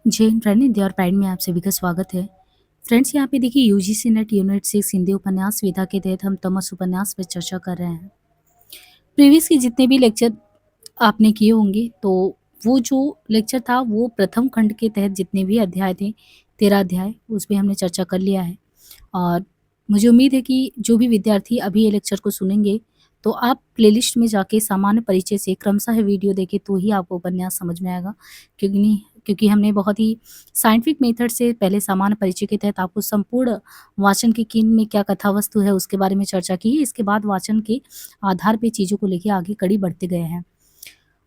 जैन प्रणिधि और प्राइड में आप सभी का स्वागत है। फ्रेंड्स, यहाँ पे देखिए यूजीसी नेट यूनिट 6 हिंदी उपन्यास विधा के तहत हम तमस उपन्यास पर चर्चा कर रहे हैं। प्रीवियस के जितने भी लेक्चर आपने किए होंगे तो वो जो लेक्चर था वो प्रथम खंड के तहत जितने भी अध्याय थे 13 अध्याय उस पे हमने चर्चा कर लिया है। और मुझे उम्मीद है कि जो भी विद्यार्थी अभी ये लेक्चर को सुनेंगे तो आप प्लेलिस्ट में जाके सामान्य परिचय से क्रमशः वीडियो देखें तो ही आपको उपन्यास समझ में आएगा। क्योंकि हमने बहुत ही साइंटिफिक मेथड से पहले सामान्य परिचय के तहत आपको संपूर्ण वाचन के किन में क्या कथा वस्तु है उसके बारे में चर्चा की है। इसके बाद वाचन के आधार पे चीज़ों को लेके आगे कड़ी बढ़ते गए हैं।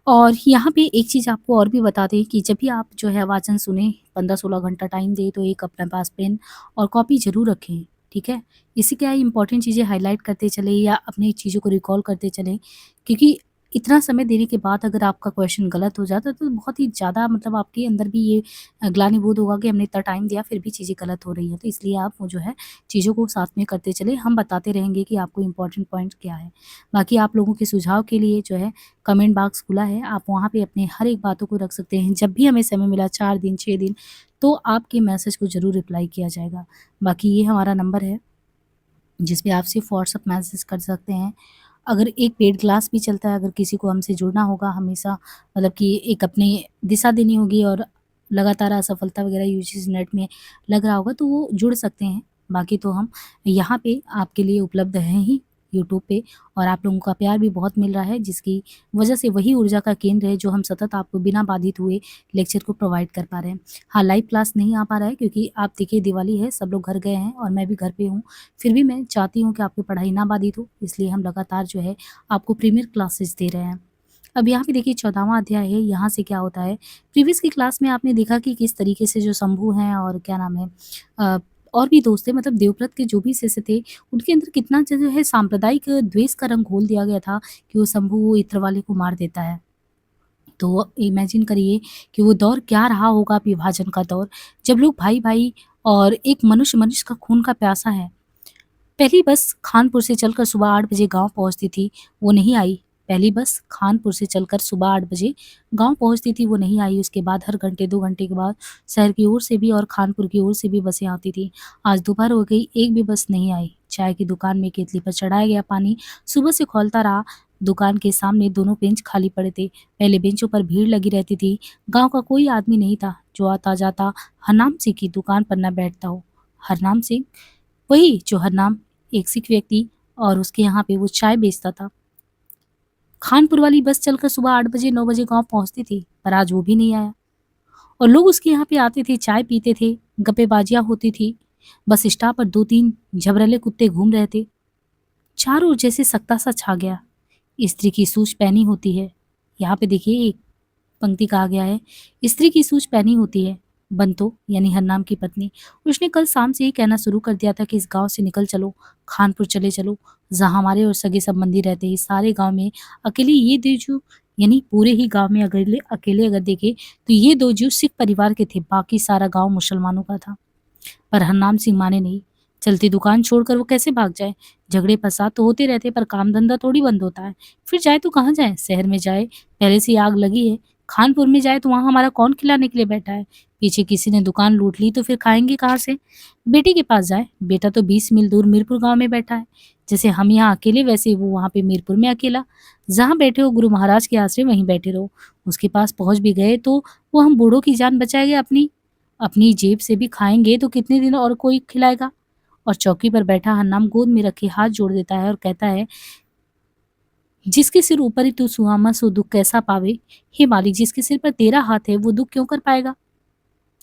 और यहाँ पे एक चीज़ आपको और भी बता दें कि जब भी आप जो है वाचन सुने 15-16 घंटा टाइम दें तो एक अपने पास पेन और कॉपी ज़रूर रखें, ठीक है? इससे क्या है, इम्पोर्टेंट चीज़ें हाइलाइट करते चलें या अपनी चीज़ों को रिकॉल करते चलें, क्योंकि इतना समय देने के बाद अगर आपका क्वेश्चन गलत हो जाता है तो बहुत ही ज़्यादा मतलब आपके अंदर भी ये ग्लानिबोध होगा कि हमने इतना टाइम दिया फिर भी चीज़ें गलत हो रही हैं। तो इसलिए आप वो जो है चीज़ों को साथ में करते चलें, हम बताते रहेंगे कि आपको इम्पोर्टेंट पॉइंट क्या है। बाकी आप लोगों के सुझाव के लिए जो है कमेंट बॉक्स खुला है, आप वहाँ पे अपने हर एक बातों को रख सकते हैं। जब भी हमें समय मिला 4 दिन, 6 दिन, तो आपके मैसेज को ज़रूर रिप्लाई किया जाएगा। बाकी ये हमारा नंबर है, जिस पे आप सिर्फ़ व्हाट्सएप मैसेज कर सकते हैं। अगर एक पेड क्लास भी चलता है, अगर किसी को हमसे जुड़ना होगा हमेशा, मतलब कि एक अपनी दिशा देनी होगी और लगातार असफलता वगैरह यूजीसी नेट में लग रहा होगा तो वो जुड़ सकते हैं। बाकी तो हम यहाँ पे आपके लिए उपलब्ध हैं ही यूट्यूब पे, और आप लोगों का प्यार भी बहुत मिल रहा है जिसकी वजह से वही ऊर्जा का केंद्र है जो हम सतत आपको बिना बाधित हुए लेक्चर को प्रोवाइड कर पा रहे हैं। हाँ, लाइव क्लास नहीं आ पा रहा है क्योंकि आप देखिए दिवाली है, सब लोग घर गए हैं और मैं भी घर पे हूँ। फिर भी मैं चाहती हूँ कि आपकी पढ़ाई ना बाधित हो, इसलिए हम लगातार जो है आपको प्रीमियर क्लासेस दे रहे हैं। अब यहाँ पे देखिए 14वां अध्याय है, यहाँ से क्या होता है, प्रीवियस की क्लास में आपने देखा कि किस तरीके से जो शंभू हैं और क्या नाम है अ, और भी दोस्त थे, मतलब देवव्रत के जो भी शिष्य थे, उनके अंदर कितना जो है सांप्रदायिक द्वेष का रंग घोल दिया गया था कि वो शंभू वो इत्र वाले को मार देता है। तो इमेजिन करिए कि वो दौर क्या रहा होगा, विभाजन का दौर, जब लोग भाई-भाई और एक मनुष्य-मनुष्य का खून का प्यासा है। पहली बस कानपुर से चलकर सुबह 8 बजे गाँव पहुँचती थी, वो नहीं आई। पहली बस कानपुर से चलकर सुबह 8 बजे गाँव पहुँचती थी, वो नहीं आई। उसके बाद हर घंटे 2 घंटे के बाद शहर की ओर से भी और कानपुर की ओर से भी बसें आती थीं। आज दोपहर हो गई, एक भी बस नहीं आई। चाय की दुकान में केतली पर चढ़ाया गया पानी सुबह से खौलता रहा। दुकान के सामने दोनों बेंच खाली पड़े थे। पहले बेंचों पर भीड़ लगी रहती थी। गाँव का कोई आदमी नहीं था जो आता-जाता हरनाम सिंह की दुकान पर न बैठता हो। हरनाम सिंह? वही जो हरनाम, एक सिख व्यक्ति, और उसके यहाँ पे वो चाय बेचता था। खानपुर वाली बस चलकर सुबह 8 बजे 9 बजे गाँव पहुँचती थी, पर आज वो भी नहीं आया। और लोग उसके यहाँ पे आते थे, चाय पीते थे, गप्पेबाजियाँ होती थी। बस स्टॉप पर 2-3 झबरले कुत्ते घूम रहे थे। चारों ओर जैसे सख्ता-सा छा गया। स्त्री की सूझ पहनी होती है। यहाँ पे देखिए एक पंक्ति कहा गया है, स्त्री की सूझ पहनी होती है। बंतो यानी हरनाम की पत्नी, उसने कल शाम से ही कहना शुरू कर दिया था कि इस गांव से निकल चलो, खानपुर चले चलो, जहां हमारे और सगे संबंधी रहते हैं। सारे गांव में अकेले ये दो जीव, यानी पूरे ही गांव में अकेले अकेले अगर देखे तो ये दो जीव सिख परिवार के थे, बाकी सारा गांव मुसलमानों का था। पर हरनाम सिंह माने नहीं। चलती दुकान छोड़कर वो कैसे भाग जाए? झगड़े फसाद तो होते रहते, पर काम धंधा थोड़ी बंद होता है। फिर जाए तो कहाँ जाए? शहर में जाए, पहले से ही आग लगी है। खानपुर में जाए तो वहाँ हमारा कौन खिलाने के लिए बैठा है? पीछे किसी ने दुकान लूट ली तो फिर खाएंगे कहाँ से? बेटे के पास जाए, बेटा तो 20 मील दूर मीरपुर गांव में बैठा है। जैसे हम यहाँ अकेले वैसे वो वहाँ पे मीरपुर में अकेला। जहाँ बैठे हो गुरु महाराज के आश्रय वहीं बैठे रहो। उसके पास पहुंच भी गए तो वो हम बूढ़ों की जान बचाएगा अपनी? अपनी जेब से भी खाएंगे तो कितने दिन और कोई खिलाएगा? और चौकी पर बैठा हरनाम गोद में रखे हाथ जोड़ देता है और कहता है, जिसके सिर ऊपर ही तू सुहामा सो दुख कैसा पावे। हे मालिक, जिसके सिर पर तेरा हाथ है वो दुख क्यों कर पाएगा?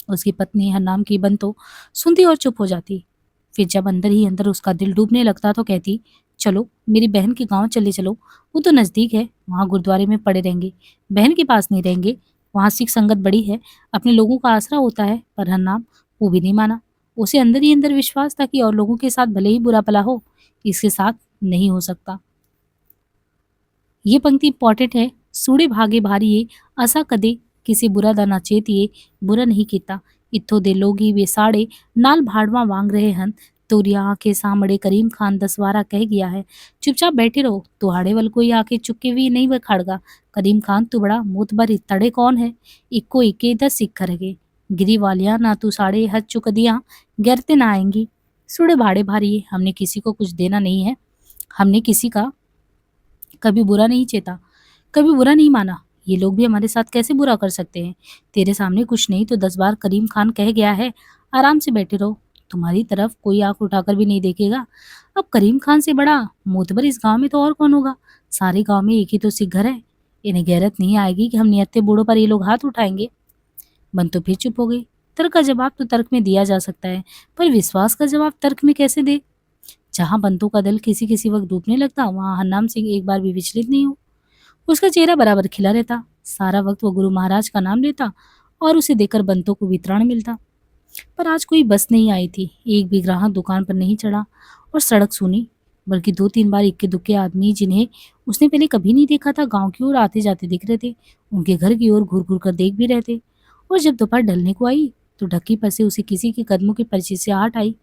उसकी पत्नी हरनाम की बंतो सुनती और चुप हो जाती। फिर जब अंदर ही अंदर उसका दिल डूबने लगता तो कहती, चलो मेरी बहन के गांव चले चलो, वो तो नजदीक है, वहां गुरुद्वारे में पड़े रहेंगे। बहन के पास नहीं रहेंगे, वहां सिख संगत बड़ी है, अपने लोगों का आसरा होता है। पर हरनाम वो भी नहीं माना। उसे अंदर ही अंदर विश्वास था कि और लोगों के साथ भले ही बुरा भला हो, इसके साथ नहीं हो सकता। ये पंक्ति इंपॉर्टेंट है। सूड़े भागे भारिये असा कदे किसी बुरा दाना चेतिए, बुरा नहीं कीता इत्थों दे लोगी वे साड़े नाल भाड़वा वांग रहे हन। तोरी आंखें सामड़े करीम खान दसवारा कह गया है, चुपचाप बैठे रहो, तुहाड़े वल कोई आके चुपके भी नहीं खड़गा। करीम खान तू बड़ा मोतबर तड़े कौन है, इक्को इक्के 10 सिख खरगे। गिरी वालिया ना तू साढ़े हद चुक दिया, गिरते ना आएंगी। सुड़े भाड़े भारी है, हमने किसी को कुछ देना नहीं है। हमने किसी का कभी बुरा नहीं चेता, कभी बुरा नहीं माना। ये लोग भी हमारे साथ कैसे बुरा कर सकते हैं? तेरे सामने कुछ नहीं तो 10 बार करीम खान कह गया है, आराम से बैठे रहो। तुम्हारी तरफ कोई आंख उठाकर भी नहीं देखेगा। अब करीम खान से बड़ा मोतबर इस गांव में तो और कौन होगा? सारे गांव में एक ही तो सिख घर है। इन्हें गैरत नहीं आएगी कि हम नियत्ते बूढ़ों पर ये लोग हाथ उठाएंगे? बंतु फिर चुप हो गई। तर्क का जवाब तो तर्क में दिया जा सकता है, पर विश्वास का जवाब तर्क में कैसे दे? जहां बंतु का दिल किसी किसी वक्त डूबने लगता, वहां हरनाम सिंह एक बार भी विचलित नहीं हो। उसका चेहरा बराबर खिला रहता। सारा वक्त वो गुरु महाराज का नाम लेता और उसे देकर बंतों को वितरण मिलता। पर आज कोई बस नहीं आई थी, एक भी ग्राहक दुकान पर नहीं चढ़ा और सड़क सूनी। बल्कि 2-3 बार इक्के दुक्के आदमी, जिन्हें उसने पहले कभी नहीं देखा था, गांव की ओर आते जाते दिख रहे थे। उनके घर की ओर घूर घूर कर देख भी रहे थे। और जब दोपहर ढलने को आई तो ढक्की पर से उसे किसी के कदमों के परिचय से आहट आई।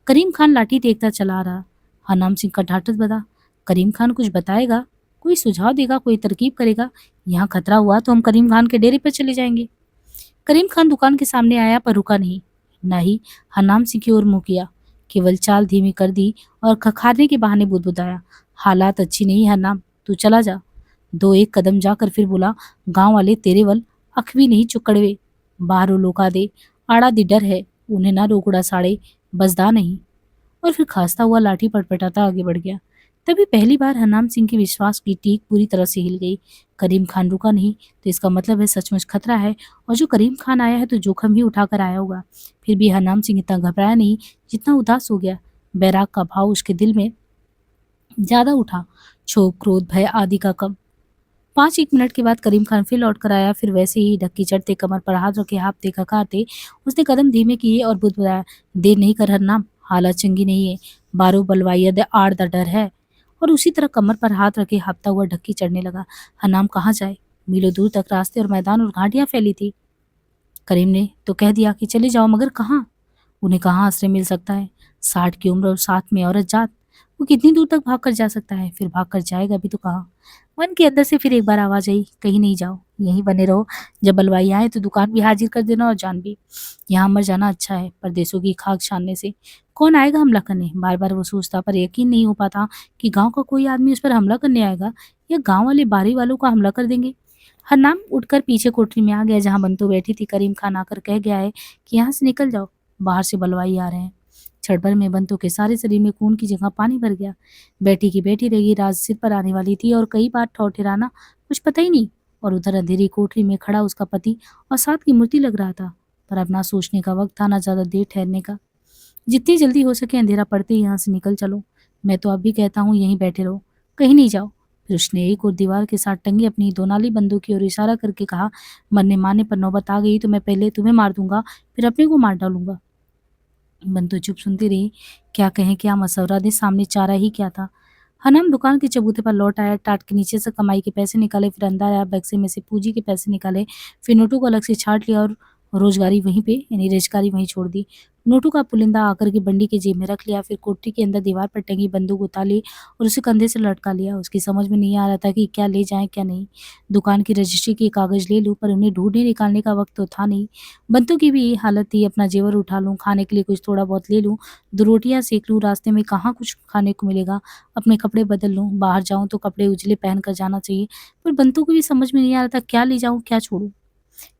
करीम खान लाठी टेकता चला आ रहा। हरनाम सिंह का ढाठस बंधा। करीम खान कुछ बताएगा, कोई सुझाव देगा, कोई तरकीब करेगा। यहाँ खतरा हुआ तो हम करीम खान के डेरे पर चले जाएंगे। करीम खान दुकान के सामने आया पर रुका नहीं, न ही हरनाम सिंह की ओर मुंह किया। केवल चाल धीमी कर दी और खखारने के बहाने बुदबुदाया, हालात अच्छी नहीं हरनाम, तू चला जा। 2-1 कदम जाकर फिर बोला, गांव वाले तेरे वल अख भी नहीं चुकड़वे। बाहरों लोका दे, आड़ा दी डर है, उन्हें ना रोकड़ा साड़े, बसदा नहीं। और फिर खांसता हुआ लाठी पटपटाता आगे बढ़ गया। तभी पहली बार हरनाम सिंह के विश्वास की टीक पूरी तरह से हिल गई। करीम खान रुका नहीं तो इसका मतलब है सचमुच खतरा है, और जो करीम खान आया है तो जोखिम भी उठाकर आया होगा। फिर भी हरनाम सिंह इतना घबराया नहीं जितना उदास हो गया। बैराग का भाव उसके दिल में ज्यादा उठा, क्षोभ क्रोध भय आदि का कम। 5-1 मिनट के बाद करीम खान फिर लौट कर आया। फिर वैसे ही ढक्की चढ़ते, कमर पर हाथ रखे, हाँफते खखारते उसने कदम धीमे किए और बुदबुदाया, देर नहीं कर हरनाम, हालत चंगी नहीं है, बारो बलवाइया दे आड़ दा डर है। और उसी तरह कमर पर हाथ रखे हाँफता हुआ ढक्की चढ़ने लगा। हरनाम कहाँ जाए? मीलों दूर तक रास्ते और मैदान और घाटियां फैली थी। करीम ने तो कह दिया कि चले जाओ, मगर कहाँ? उन्हें कहाँ आश्रय मिल सकता है? 60 की उम्र और साथ में औरत जात, वो कितनी दूर तक भाग कर जा सकता है? फिर भाग कर जाएगा भी तो कहाँ? मन के अंदर से फिर एक बार आवाज आई, कहीं नहीं जाओ, यहीं बने रहो। जब बलवाई आए तो दुकान भी हाजिर कर देना और जान भी। यहाँ मर जाना अच्छा है, परदेशों की खाक छानने से कौन आएगा हमला करने? बार बार वो सोचता, पर यकीन नहीं हो पाता कि गांव का कोई आदमी उस पर हमला करने आएगा या गांव वाले बारी वालों का हमला कर देंगे। हरनाम उठकर पीछे कोठरी में आ गया जहां बंतु बैठी थी। करीम खान आकर कह गया है कि यहाँ से निकल जाओ, बाहर से बलवाई आ रहे हैं। क्षण भर में बंतु के सारे शरीर में खून की जगह पानी भर गया। बैठी की बैठी रही, रात सिर पर आने वाली थी और कई बार ठौठराना कुछ पता ही नहीं। और उधर अंधेरी कोठरी में खड़ा उसका पति और साथ की मूर्ति लग रहा था। पर अब ना सोचने का वक्त था, ना ज्यादा देर ठहरने का। जितनी जल्दी हो सके अंधेरा पड़ते ही यहाँ से निकल चलो। मैं तो अब भी कहता हूँ यहीं बैठे रहो, कहीं नहीं जाओ। फिर उसने एक और दीवार के साथ टंगी अपनी दोनाली बंदूक की ओर इशारा करके कहा, मरने मारने पर नौबत आ गई तो मैं पहले तुम्हें मार दूंगा, फिर अपने को मार डालूंगा। बंतु चुप सुनती रही। क्या कहें, क्या मसवरा दे, सामने चारा ही क्या था। हनम दुकान के चबूते पर लौट आया। टाट के नीचे से कमाई के पैसे निकाले, फिर अंदर आया, बक्से में से पूंजी के पैसे निकाले, फिर नोटों को अलग से छाट लिया और रोजगारी वहीं पे यानी रेजगारी वहीं छोड़ दी। नोटों का पुलिंदा आकर के बंडी के जेब में रख लिया, फिर कोठरी के अंदर दीवार पर टंगी बंदूक उतार ली और उसे कंधे से लटका लिया। उसकी समझ में नहीं आ रहा था कि क्या ले जाए क्या नहीं। दुकान की रजिस्ट्री के कागज ले लूं, पर उन्हें ढूंढने निकालने का वक्त तो था नहीं। बंतु की भी यही हालत थी, अपना जेवर उठा लूं, खाने के लिए कुछ थोड़ा बहुत ले लूं, 2 रोटियां सेक लूं, रास्ते में कहाँ कुछ खाने को मिलेगा, अपने कपड़े बदल लूं, बाहर जाऊं तो कपड़े उजले पहन कर जाना चाहिए। पर बंतु को भी समझ में नहीं आ रहा था क्या ले जाऊं क्या छोड़ूं।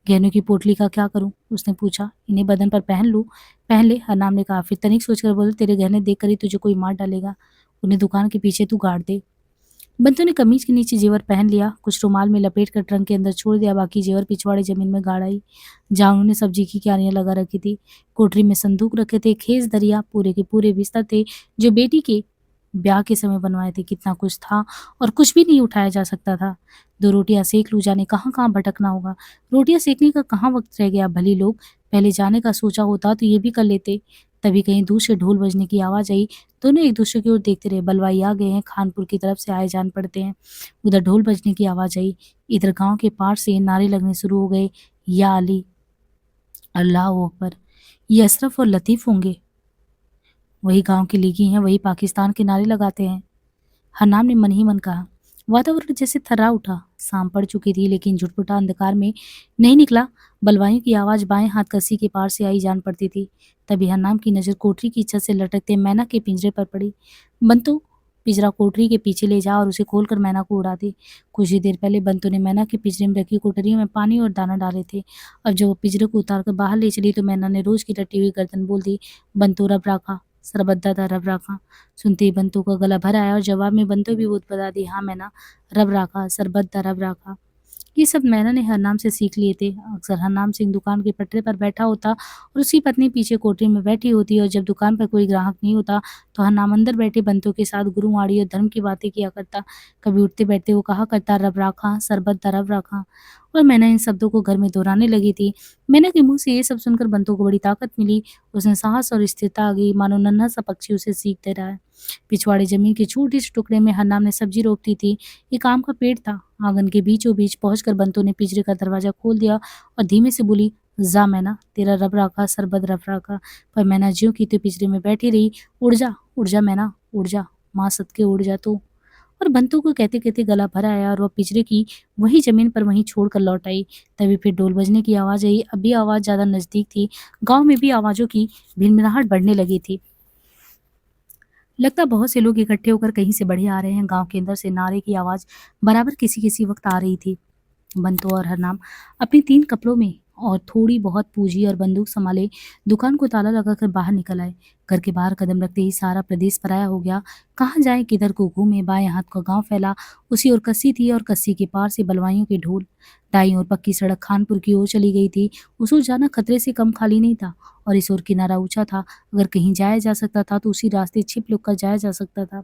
गहनों की पोटली का क्या करूं? उसने पूछा। इन्हें बदन पर पहन लूं? पहन ले, हरनाम ने कहा। फिर तनिक सोचकर बोले, तेरे गहने देख कर ही तुझे कोई मार डालेगा, उन्हें दुकान के पीछे तू गाड़ दे। बंतु ने कमीज के नीचे जेवर पहन लिया, कुछ रुमाल में लपेट कर ट्रंक के अंदर छोड़ दिया, बाकी जेवर पिछवाड़े जमीन में गाड़ आई जहां उन्होंने सब्जी की क्यारियां लगा रखी थी। कोठरी में संदूक रखे थे, खेस दरिया, पूरे के पूरे बिस्तर थे जो बेटी के ब्याह के समय बनवाए थे। कितना कुछ था और कुछ भी नहीं उठाया जा सकता था। 2 रोटियां सेक लूं, जाने कहाँ कहाँ भटकना होगा। रोटियां सेकने का कहाँ वक्त रह गया। भली लोग पहले जाने का सोचा होता तो ये भी कर लेते। तभी कहीं दूर से ढोल बजने की आवाज आई। दोनों एक दूसरे की ओर देखते रहे। बलवाई आ गए हैं, खानपुर की तरफ से आए जान पड़ते हैं। उधर ढोल बजने की आवाज आई। इधर गांव के पार से नारे लगने शुरू हो गए, या अली, अल्लाह अकबर, ये अशरफ और लतीफ होंगे। वही गांव की लीगी हैं, वही पाकिस्तान के नारे लगाते हैं। हरनाम ने मन ही मन कहा। वातावरण जैसे थर्रा उठा। शाम पड़ चुकी थी लेकिन झुटपुटा अंधकार में नहीं निकला। बलवाइयों की आवाज बाएं हाथ कसी के पार से आई जान पड़ती थी। तभी हरनाम की नजर कोठरी की छत से लटकते मैना के पिंजरे पर पड़ी। बंतु, पिंजरा कोठरी के पीछे ले जा और उसे खोलकर मैना को उड़ा दे। कुछ ही देर पहले बंतु ने मैना के पिंजरे में रखी कोठरियों में पानी और दाना डाले थे। अब जब वो पिंजरे को उतार कर बाहर ले चली तो मैना ने रोज की रटी हुई गर्दन बोल दी, बंतु रब राखा, सरबत दादा रब राखा। सुनते ही बंतु का गला भर आया और जवाब में बंतु भी बता दी, हाँ मैना, रब राखा, सरबत दा रब राखा। ये सब मैना ने हरनाम से सीख लिए थे। अक्सर हरनाम सिंह दुकान के पटरे पर बैठा होता और उसकी पत्नी पीछे कोठरी में बैठी होती, और जब दुकान पर कोई ग्राहक नहीं होता तो हरनाम अंदर बैठे बंतों के साथ गुरुवाणी और धर्म की बातें किया करता। कभी उठते बैठते वो कहा करता, रब राखा, सरबत दा रब राखा। और मैंने इन शब्दों को घर में दोहराने लगी थी। मैंने के मुंह से ये सब सुनकर बंतों को बड़ी ताकत मिली। उसमें साहस और स्थिरता आ गई, मानो नन्हा सा पक्षी उसे सीख दे रहा है। पिछवाड़ी जमीन के छोटे से टुकड़े में हरनाम ने सब्जी रोप दी थी। एक आम का पेड़ था। आंगन के बीचों बीच पहुंचकर बंतु ने पिंजरे का दरवाजा खोल दिया और धीमे से बोली, जा मैना, तेरा रब राखा, सरबत रब राखा। पर मैना ज्यों की त्यों पिंजरे में बैठी रही। उड़ जा मैना, उड़ जा, माँ सदके उड़ जा तू। और बंतु को कहते कहते गला भर आया और वह पिंजरे की वही जमीन पर वहीं छोड़कर लौट आई। तभी फिर ढोल बजने की आवाज आई। अब भी आवाज ज्यादा नजदीक थी। गांव में भी आवाजों की भिनभिनाहट बढ़ने लगी थी। लगता बहुत से लोग इकट्ठे होकर कहीं से बढ़े आ रहे हैं। गांव के अंदर से नारे की आवाज बराबर किसी किसी वक्त आ रही थी। बंतु और हरनाम अपनी 3 कपड़ों में और थोड़ी बहुत पूंजी और बंदूक संभाले दुकान को ताला लगाकर बाहर निकल आए। घर के बाहर कदम रखते ही सारा प्रदेश पराया हो गया। कहाँ जाए, किधर को घूमे, बाएं हाथ का गांव फैला उसी ओर कस्सी थी और कस्सी के पार से बलवाइयों के ढोल। दाईं ओर पक्की सड़क खानपुर की ओर चली गई थी। उस ओर जाना खतरे से कम खाली नहीं था और इस ओर किनारा ऊंचा था। अगर कहीं जाया जा सकता था तो उसी रास्ते छिप लुक कर जाया जा सकता था।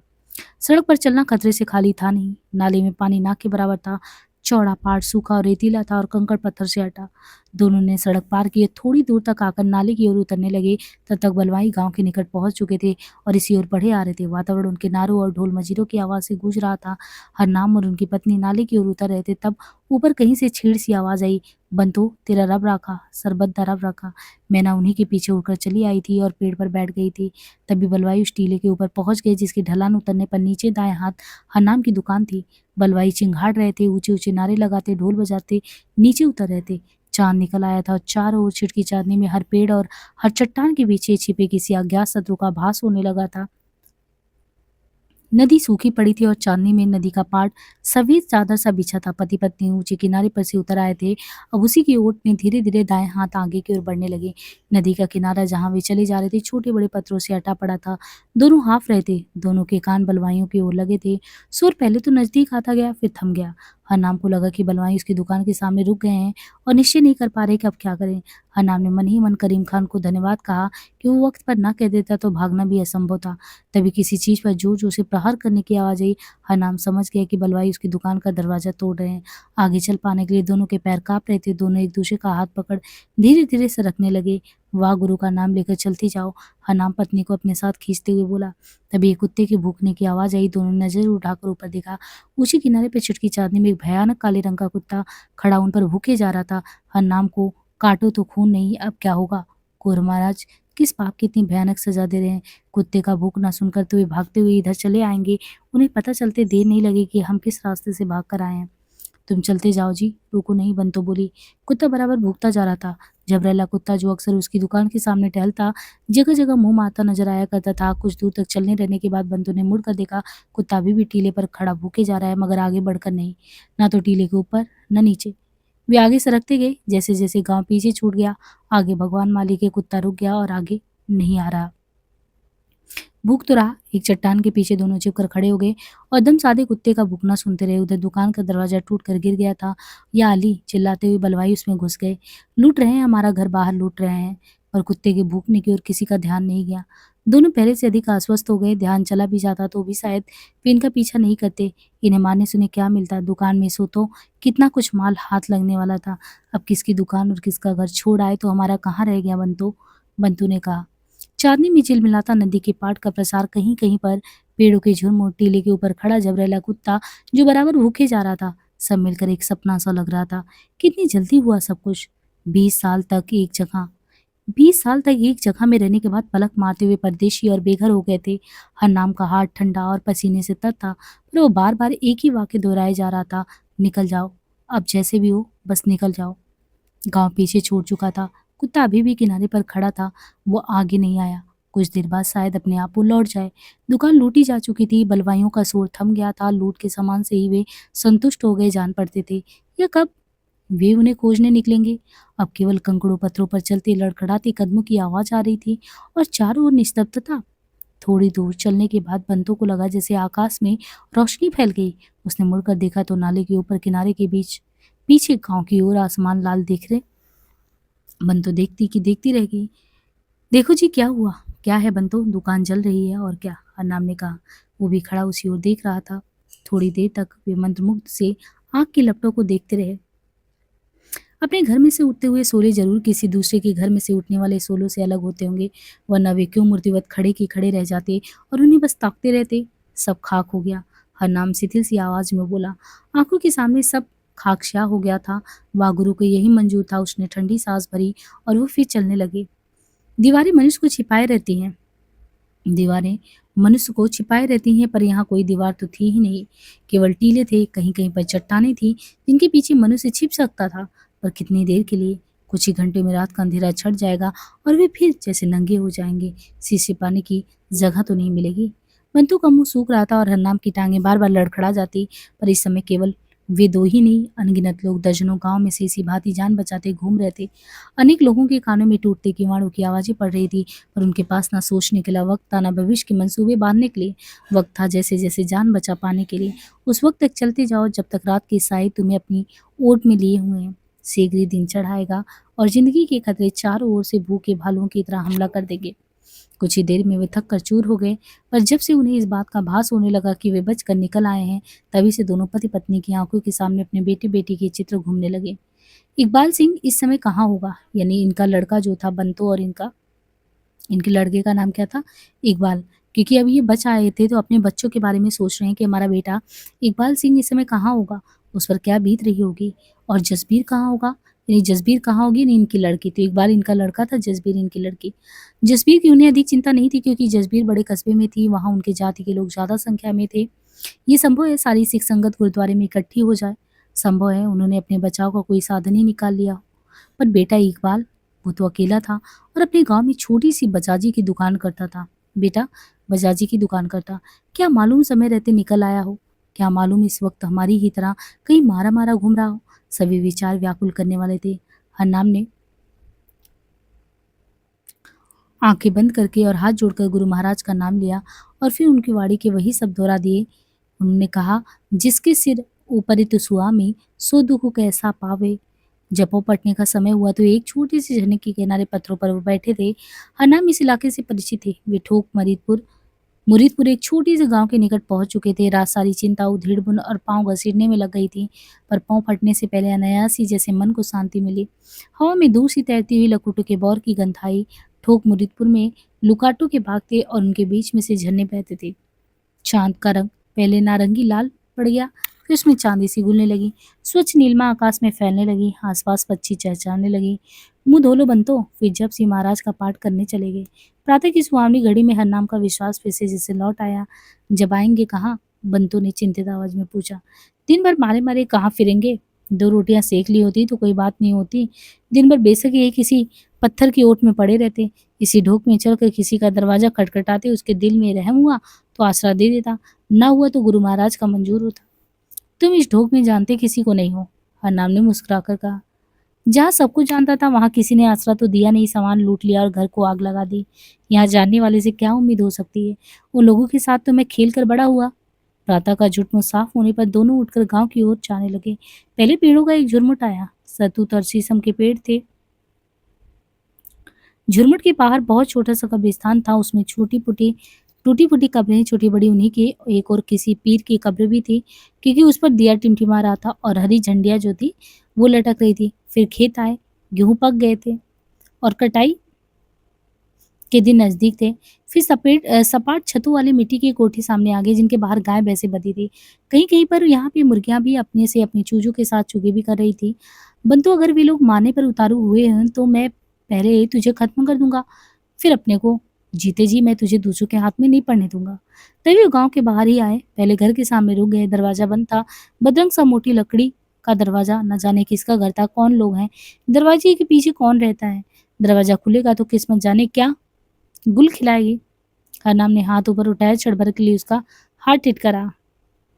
सड़क पर चलना खतरे से खाली था नहीं। नाले में पानी नाक के बराबर था। चौड़ा पाट सूखा और रेतीला था और कंकड़ पत्थर से हटा। दोनों ने सड़क पार किए थोड़ी दूर तक आकर नाले की ओर उतरने लगे। तब तक बलवाई गांव के निकट पहुंच चुके थे और इसी ओर बढ़े आ रहे थे। वातावरण उनके नारों और ढोल मजीरों की आवाज से गूंज रहा था। हरनाम और उनकी पत्नी नाले की ओर उतर रहे थे, तब ऊपर कहीं से छीड़ सी आवाज आई, बंतु, तेरा रब राखा, सरबत दा रब राखा। मैना उन्हीं के पीछे उड़कर चली आई थी और पेड़ पर बैठ गई थी। तभी बलवाई उस टीले के ऊपर पहुंच गए जिसकी ढलान उतरने पर नीचे दाएं हाथ हरनाम की दुकान थी। बलवाई चिंघाड़ रहे थे, ऊंचे ऊंचे नारे लगाते, ढोल बजाते नीचे उतर रहे थे। चांद निकल आया था और चारों ओर छिटकी चांदनी में हर पेड़ और हर चट्टान के पीछे छिपे किसी अज्ञात शत्रु का भास होने लगा था। नदी सूखी पड़ी थी और चांदनी में नदी का पाट सफेद चादर सा बिछा था। पति पत्नी ऊंचे किनारे पर से उतर आए थे। अब उसी की ओट में धीरे धीरे दाएं हाथ आगे की ओर बढ़ने लगे। नदी का किनारा जहां वे चले जा रहे थे छोटे बड़े पत्थरों से अटा पड़ा था। दोनों हाँफ रहे थे। दोनों के कान बलवाइयों की ओर लगे थे। सुर पहले तो नजदीक आता गया, फिर थम गया। हरनाम को लगा कि बलवाई उसकी दुकान के सामने रुक गए हैं और निश्चय नहीं कर पा रहे कि अब क्या करें। हरनाम ने मन ही मन करीम खान को धन्यवाद कहा कि वो वक्त पर ना कह देता तो भागना भी असंभव था। तभी किसी चीज पर जोर जोर से प्रहार करने की आवाज आई। हरनाम समझ गया कि बलवाई उसकी दुकान का दरवाजा तोड़ रहे हैं। आगे चल पाने के लिए दोनों के पैर कांप रहे थे। दोनों एक दूसरे का हाथ पकड़ धीरे धीरे सरकने लगे। वाह, गुरु का नाम लेकर चलती जाओ, हरनाम पत्नी को अपने साथ खींचते हुए बोला। तभी एक कुत्ते के भूखने की आवाज आई। दोनों ने नजर उठाकर ऊपर देखा। ऊंचे किनारे पर छिटकी चांदनी में एक भयानक काले रंग का कुत्ता खड़ा उन पर भूखे जा रहा था। हरनाम को काटो तो खून नहीं, अब क्या होगा? कुंवर महाराज किस पाप की इतनी भयानक सजा दे रहे हैं? कुत्ते का भूखना सुनकर तो वे भागते हुए इधर चले आएंगे। उन्हें पता चलते देर नहीं लगेगी कि हम किस रास्ते से भाग कर आए हैं। तुम चलते जाओ जी, रुको नहीं, बंतो बोली। कुत्ता बराबर भूखता जा रहा था। जबरेला कुत्ता जो अक्सर उसकी दुकान के सामने टहलता, जगह जगह मुंह मारता नजर आया करता था। कुछ दूर तक चलने रहने के बाद बंतो ने मुड़कर देखा। कुत्ता अभी भी टीले पर खड़ा भूखे जा रहा है, मगर आगे बढ़कर नहीं। ना तो टीले के ऊपर न नीचे। वे आगे सरकते गए। जैसे जैसे गांव पीछे छूट गया, आगे भगवान माली के कुत्ता रुक गया और आगे नहीं आ रहा। भूख तो रहा। एक चट्टान के पीछे दोनों छिपकर खड़े हो गए और दम साधे कुत्ते का भूखना सुनते रहे। उधर दुकान का दरवाजा टूट कर गिर गया था। या अली, चिल्लाते हुए बलवाई उसमें घुस गए। लूट रहे हैं, हमारा घर बाहर लूट रहे हैं। पर कुत्ते के भूखने की ओर किसी का ध्यान नहीं गया। दोनों पहले से अधिक आश्वस्त हो गए। ध्यान चला भी जाता तो भी शायद वे इनका पीछा नहीं करते। इन्हें मारने सुने क्या मिलता? दुकान में सो तो कितना कुछ माल हाथ लगने वाला था। अब किसकी दुकान और किसका घर छोड़ आए तो हमारा कहाँ रह गया बंतो? बंतु ने कहा। चांदनी में झिलमिलाता नदी के पाट का प्रसार कहीं कहीं पर पेड़ों के झुंड और टीले के ऊपर खड़ा जबरेला कुत्ता जो बराबर भूखे जा रहा था, सब मिलकर एक सपना सा लग रहा था। कितनी जल्दी हुआ सब कुछ। 20 साल तक एक जगह 20 साल तक एक जगह में रहने के बाद पलक मारते हुए परदेशी और बेघर हो गए थे। हर नाम का हाथ ठंडा और पसीने से तर था, पर वो बार बार एक ही वाक्य दोहराया जा रहा था, निकल जाओ, अब जैसे भी हो बस निकल जाओ। गांव पीछे छोड़ चुका था, कुत्ता अभी भी किनारे पर खड़ा था, वो आगे नहीं आया। कुछ देर बाद शायद अपने आप वो लौट जाए। दुकान लूटी जा चुकी थी, बलवाइयों का शोर थम गया था, लूट के सामान से ही वे संतुष्ट हो गए जान पड़ते थे। या कब वे उन्हें खोजने निकलेंगे? अब केवल कंकड़ों पत्थरों पर चलते लड़खड़ाते कदमों की आवाज आ रही थी और चारों ओर निस्तब्धता। थोड़ी दूर चलने के बाद बंतों को लगा जैसे आकाश में रोशनी फैल गई। उसने मुड़कर देखा तो नाले के ऊपर किनारे के बीच पीछे गांव की ओर आसमान लाल दिख रहे। बंतो देखती की देखती रह गई। देखो जी क्या हुआ? क्या है बंतो? दुकान जल रही है और क्या? हरनाम ने कहा। वो भी खड़ा उसी ओर देख रहा था। थोड़ी देर तक वे मंत्रमुग्ध से आग की लपटों को देखते रहे। अपने घर में से उठते हुए सोले जरूर किसी दूसरे के घर में से उठने वाले सोलों से अलग होते होंगे, वरना वे क्यों मूर्तिवत खड़े की खड़े रह जाते और उन्हें बस ताकते रहते। सब खाक हो गया। हरनाम शिथिल सी आवाज में बोला। आंखों के सामने सब खाकशाह हो गया था। वागुरु को यही मंजूर था। उसने ठंडी सांस भरी और वो फिर चलने लगे। दीवारें मनुष्य को छिपाए रहती हैं। दीवारें मनुष्य को छिपाए रहती हैं, पर यहाँ कोई दीवार तो थी ही नहीं। केवल टीले थे, कहीं कहीं पर चट्टानें थी जिनके पीछे मनुष्य छिप सकता था, पर कितनी देर के लिए? कुछ ही घंटे में रात का अंधेरा छट जाएगा और वे फिर जैसे नंगे हो जाएंगे। शीशे पाने की जगह तो नहीं मिलेगी। बंतू का मुंह सूख रहा था और हरनाम की टांगें बार बार लड़खड़ा जाती, पर इस समय केवल वे दो ही नहीं, अनगिनत लोग दर्जनों गांव में से इसी भांति जान बचाते घूम रहे थे। अनेक लोगों के कानों में टूटते किवाड़ों की आवाजें पड़ रही थी, पर उनके पास ना सोचने के लिए वक्त था, ना भविष्य के मंसूबे बांधने के लिए वक्त था। जैसे जैसे जान बचा पाने के लिए उस वक्त तक चलते जाओ जब तक रात के साए तुम्हें अपनी ओट में लिए हुए हैं। शीघ्र ही दिन चढ़ाएगा और जिंदगी के खतरे चारों ओर से भूखे भालुओं की तरह हमला कर देंगे। कुछ ही देर में वे थक कर चूर हो गए, पर जब से उन्हें इस बात का भास होने लगा कि वे बचकर निकल आए हैं, तभी से दोनों पति पत्नी की आंखों के सामने अपने बेटे बेटी के चित्र घूमने लगे। इकबाल सिंह इस समय कहाँ होगा? यानी इनका लड़का जो था बंतो, और इनका इनके लड़के का नाम क्या था? इकबाल। क्योंकि अब ये बच आए थे तो अपने बच्चों के बारे में सोच रहे हैं कि हमारा बेटा इकबाल सिंह इस समय कहाँ होगा, उस पर क्या बीत रही होगी। और जसबीर कहाँ होगा? यानी जसबीर कहाँ होगी? यानी इनकी लड़की। तो इकबाल इनका लड़का था, जसबीर इनकी लड़की। जसबीर की उन्हें अधिक चिंता नहीं थी, क्योंकि जसबीर बड़े कस्बे में थी, वहाँ उनके जाति के लोग ज्यादा संख्या में थे। ये संभव है सारी सिख संगत गुरुद्वारे में इकट्ठी हो जाए। संभव है उन्होंने अपने बचाव का कोई साधन ही निकाल लिया हो। पर बेटा इकबाल, वो तो अकेला था और अपने गांव में छोटी सी बजाजी की दुकान करता था। बेटा बजाजी की दुकान करता, क्या मालूम समय रहते निकल आया हो? क्या मालूम इस वक्त हमारी ही तरह कहीं मारा मारा घूम रहा हो? सभी विचार व्याकुल करने वाले थे। हरनाम ने आंखें बंद करके और हाथ जोड़कर गुरु महाराज का नाम लिया और फिर उनकी वाणी के वही शब्द दोहरा दिए। उन्होंने कहा, जिसके सिर ऊपरित सुआमी सो दुख कैसा पावे। जपो पटने का समय हुआ तो एक छोटी सी झरने के किनारे पत्थरों पर वो बैठे थे। हरनाम इस इलाके से परिचित थे। वे ठोक मुरीदपुर एक छोटी से गांव के निकट पहुंच चुके थे। रात सारी चिंता उधेड़ बुन और पांव घसीटने में लग गई थी, पर पांव फटने से पहले अनायास ही जैसे मन को शांति मिली। हवा में दूर सी तैरती हुई लकुटों के बौर की गंध आई। ठोक मुरीदपुर में लुकाटों के भागते और उनके बीच में से झरने बहते थे। चांद का रंग पहले नारंगी लाल पड़ गया, फिर उसमें चांदी सी घुलने लगी। स्वच्छ नीलिमा आकाश में फैलने लगी। आसपास पक्षी चहचहाने लगी। मुंह धो लो बंतो, फिर जब सी महाराज का पाठ करने चले गए। प्रातः की सुहावनी घड़ी में हरनाम का विश्वास फिर से जैसे लौट आया। जब आएंगे कहाँ? बंतो ने चिंतित आवाज में पूछा। दिन भर मारे मारे कहाँ फिरेंगे? 2 रोटियां सेक ली होती तो कोई बात नहीं होती। दिन भर बेशक यही किसी पत्थर की ओट में पड़े रहते। इसी ढोक में चलकर किसी का दरवाजा खटखटाते, उसके दिल में रहम हुआ तो आसरा दे देता, ना हुआ तो गुरु महाराज का मंजूर होता। तुम इस ढोक में जानते किसी को नहीं हो? हरनाम ने मुस्कुराकर कहा। जहाँ सब कुछ जानता था वहां किसी ने आसरा तो दिया नहीं, सामान लूट लिया और घर को आग लगा दी। यहाँ जानने वाले से क्या उम्मीद हो सकती है? उन लोगों के साथ तो मैं खेल कर बड़ा हुआ। प्रातः का झुटमुट साफ होने पर दोनों उठकर गांव की ओर जाने लगे। पहले पेड़ों का एक झुरमुट आया। सतूत और शीशम के पेड़ थे। झुरमुट के बाहर बहुत छोटा सा कब्रिस्तान था। उसमें छोटी फूटी टूटी फूटी कब्रें, छोटी बड़ी उन्हीं की, एक और किसी पीर की कब्र भी थी, क्योंकि उस पर दिया टिमटिमा रहा था और हरी झंडियां जो थी वो लटक रही थी। फिर खेत आए। गेहूं पक गए थे और कटाई के दिन नजदीक थे। फिर सपाट छतों वाली मिट्टी की कोठी सामने आ गई, जिनके बाहर गाय भैंसे बंधी थी। कहीं कहीं पर यहाँ पे मुर्गियां भी अपने से अपनी चूजों के साथ चुगे भी कर रही थी। बंतु, अगर वे लोग मारने पर उतारू हुए हैं तो मैं पहले तुझे खत्म कर दूंगा, फिर अपने को। जीते जी मैं तुझे दूसरों के हाथ में नहीं पड़ने दूंगा। तभी वो गांव के बाहर ही आए। पहले घर के सामने रुक गए। दरवाजा बंद था। बदरंग सा मोटी लकड़ी का दरवाजा। न जाने किसका घर था, कौन लोग हैं, दरवाजे के पीछे कौन रहता है। दरवाजा खुलेगा तो किस्मत जाने क्या गुल खिलाएगी। हरनाम ने हाथ ऊपर उठाया। क्षण भर के लिए उसका हाथ टिटकरा।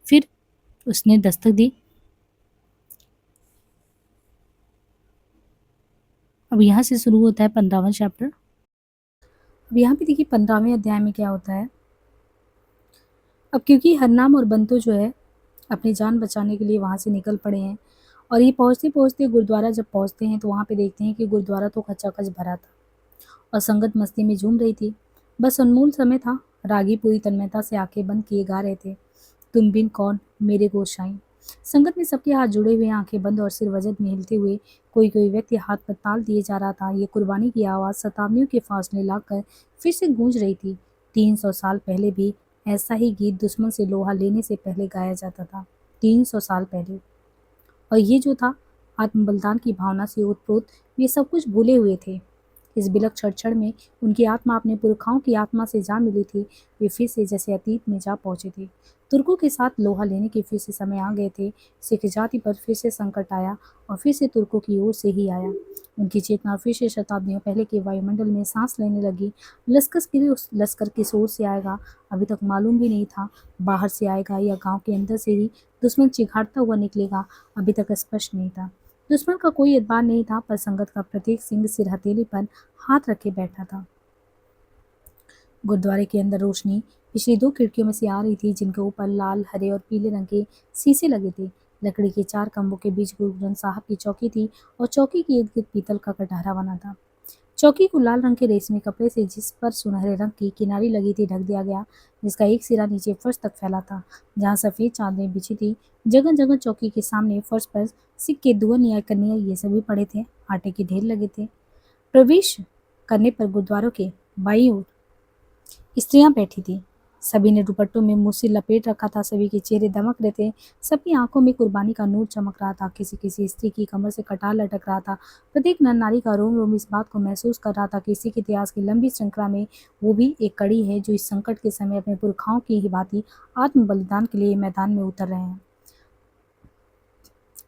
फिर उसने दस्तक दी। अब यहाँ से शुरू होता है 15वां चैप्टर। अब यहाँ पे देखिए 15वें अध्याय में क्या होता है। अब क्योंकि हरनाम और बंतो जो है अपनी जान बचाने के लिए वहाँ से निकल पड़े हैं, और ये पहुँचते पहुँचते गुरुद्वारा जब पहुँचते हैं तो वहाँ पे देखते हैं कि गुरुद्वारा तो खचाखच भरा था और संगत मस्ती में झूम रही थी। बस अनमोल समय था। रागी पूरी तन्मयता से आंखें बंद किए गा रहे थे, तुम बिन कौन मेरे गोसाई। संगत में सबके हाथ जुड़े हुए, आंखें बंद और सिर वजद में हिलते हुए कोई कोई व्यक्ति हाथ पर ताल दिए जा रहा था। ये कुर्बानी की आवाज़ शताब्दियों के फासले लाकर फिर से गूंज रही थी। 300 साल पहले भी ऐसा ही गीत दुश्मन से लोहा लेने से पहले गाया जाता था। 300 साल पहले। और ये जो था आत्म बलिदान की भावना से ओतप्रोत, वे सब कुछ भूले हुए थे। इस बिलख क्षण में उनकी आत्मा अपने पुरखाओं की आत्मा से जा मिली थी। वे फिर से जैसे अतीत में जा पहुंचे थे। तुर्कों के साथ लोहा लेने के फिर से समय आ गए थे। सिख जाति पर फिर से संकट आया और फिर से तुर्कों की ओर से ही आया। उनकी चेतना फिर से शताब्दियों पहले के वायुमंडल में सांस लेने लगी। लश्कर किस ओर से आएगा अभी तक मालूम भी नहीं था। बाहर से आएगा या गांव के अंदर से ही दुश्मन चिघाड़ता हुआ निकलेगा, अभी तक स्पष्ट नहीं था। दुश्मन का कोई एतबार नहीं था, पर संगत का प्रत्येक सिंह सिर हथेली पर हाथ रखे बैठा था। गुरुद्वारे के अंदर रोशनी पिछली 2 खिड़कियों में से आ रही थी, जिनके ऊपर लाल, हरे और पीले रंग के शीशे लगे थे। लकड़ी के 4 खंभों के बीच गुरु ग्रंथ साहब की चौकी थी और चौकी के इर्द गिर्द पीतल का कटहरा बना था। चौकी को लाल रंग के रेशमी कपड़े से, जिस पर सुनहरे रंग की किनारी लगी थी, ढक दिया गया, जिसका एक सिरा नीचे फर्श तक फैला था, जहाँ सफेद चादरें बिछी थी। जगह जगह चौकी के सामने फर्श पर सिक्के, दुअन या कन्या ये सभी पड़े थे। आटे के ढेर लगे थे। प्रवेश करने पर गुरुद्वारों के बाईं ओर स्त्रियां बैठी थी। सभी ने दुपट्टों में मुंह सिर लपेट रखा था। सभी के चेहरे दमक रहे थे। सबकी आंखों में कुर्बानी का नूर चमक रहा था। किसी किसी स्त्री की कमर से कटार लटक रहा था। प्रत्येक नर नारी का रोम रोम इस बात को महसूस कर रहा था कि सिख इतिहास की लंबी श्रृंखला में वो भी एक कड़ी है, जो इस संकट के समय अपने पुरखाओं की ही भांति आत्म बलिदान के लिए मैदान में उतर रहे हैं।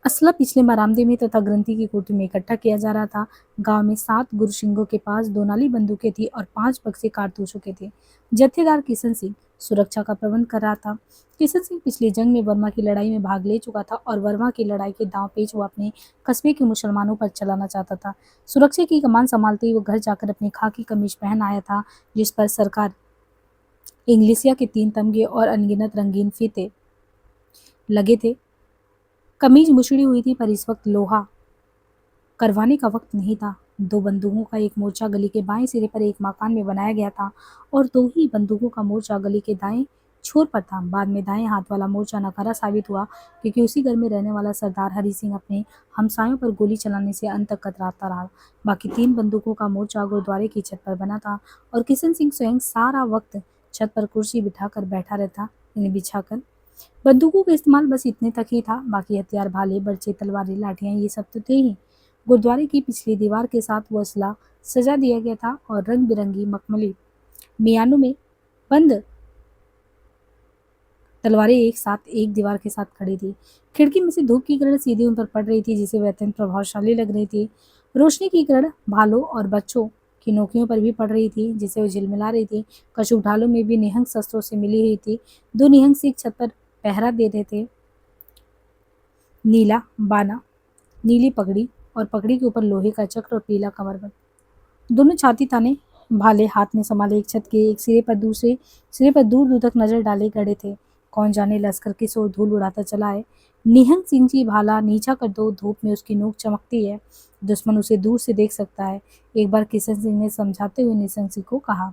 असला पिछले बरामदे में तथा ग्रंथी की कोठी में इकट्ठा किया जा रहा था। गांव में 7 गुरसिंहों के पास 2 नाली बंदूकें थी और 5 बक्से कारतूसों के थे। जत्थेदार किशन सिंह सुरक्षा का प्रबंध कर रहा था। किशन सिंह पिछली जंग में वर्मा की लड़ाई में भाग ले चुका था और वर्मा की लड़ाई के दांव पेच वो अपने कस्बे के मुसलमानों पर चलाना चाहता था। सुरक्षा की कमान संभालते ही वो घर जाकर अपनी खाकी कमीज पहन आया था, जिस पर सरकार इंग्लिसिया के 3 तमगे और अनगिनत रंगीन फीते लगे थे। कमीज मुचड़ी हुई थी, पर इस वक्त लोहा करवाने का वक्त नहीं था। 2 बंदूकों का एक मोर्चा गली के बाएं सिरे पर एक मकान में बनाया गया था और 2 ही बंदूकों का मोर्चा गली के दाएं छोर पर था। बाद में दाएं हाथ वाला मोर्चा नकारा साबित हुआ, क्योंकि उसी घर में रहने वाला सरदार हरि सिंह अपने हमसायों पर गोली चलाने से अंत तक कतराता रहा। बाकी 3 बंदूकों का मोर्चा गुरुद्वारे की छत पर बना था और किशन सिंह स्वयं सारा वक्त छत पर कुर्सी बिठाकर बैठा रहता, इन्हें बिछाकर। बंदूकों का इस्तेमाल बस इतने तक ही था। बाकी हथियार, भाले, बर्छे, तलवारें, लाठियां ये सब तो थे ही। गुरुद्वारे की पिछली दीवार के साथ वो असला सजा दिया गया था और रंग बिरंगी मखमली मियानों में बंद तलवारें एक साथ एक दीवार के साथ खड़ी थी। खिड़की में से धूप की किरण सीधी उन पर पड़ रही थी, जिसे वह अत्यंत प्रभावशाली लग रही थी। रोशनी की किरण भालों और बच्चों की नोकियों पर भी पड़ रही थी, जिसे वो झिलमिला रही थी। कछुक ढालों में भी निहंग शस्त्रों से मिली हुई थी। 2 निहंग सिख छत पर पहरा दे रहे थे। नीला बाना, नीली पगड़ी और पगड़ी के ऊपर लोहे का चक्र और पीला कमरबंद। दोनों छाती ताने भाले हाथ में संभाले एक छत के एक सिरे पर दूसरे सिरे पर दूर दूर तक नजर डाले खड़े थे। कौन जाने लश्कर किस ओर धूल उड़ाता चला है। निहंग सिंह जी भाला नीचा कर दो, धूप में उसकी नोक चमकती है, दुश्मन उसे दूर से देख सकता है। एक बार किशन सिंह ने समझाते हुए निसंग सिंह को कहा।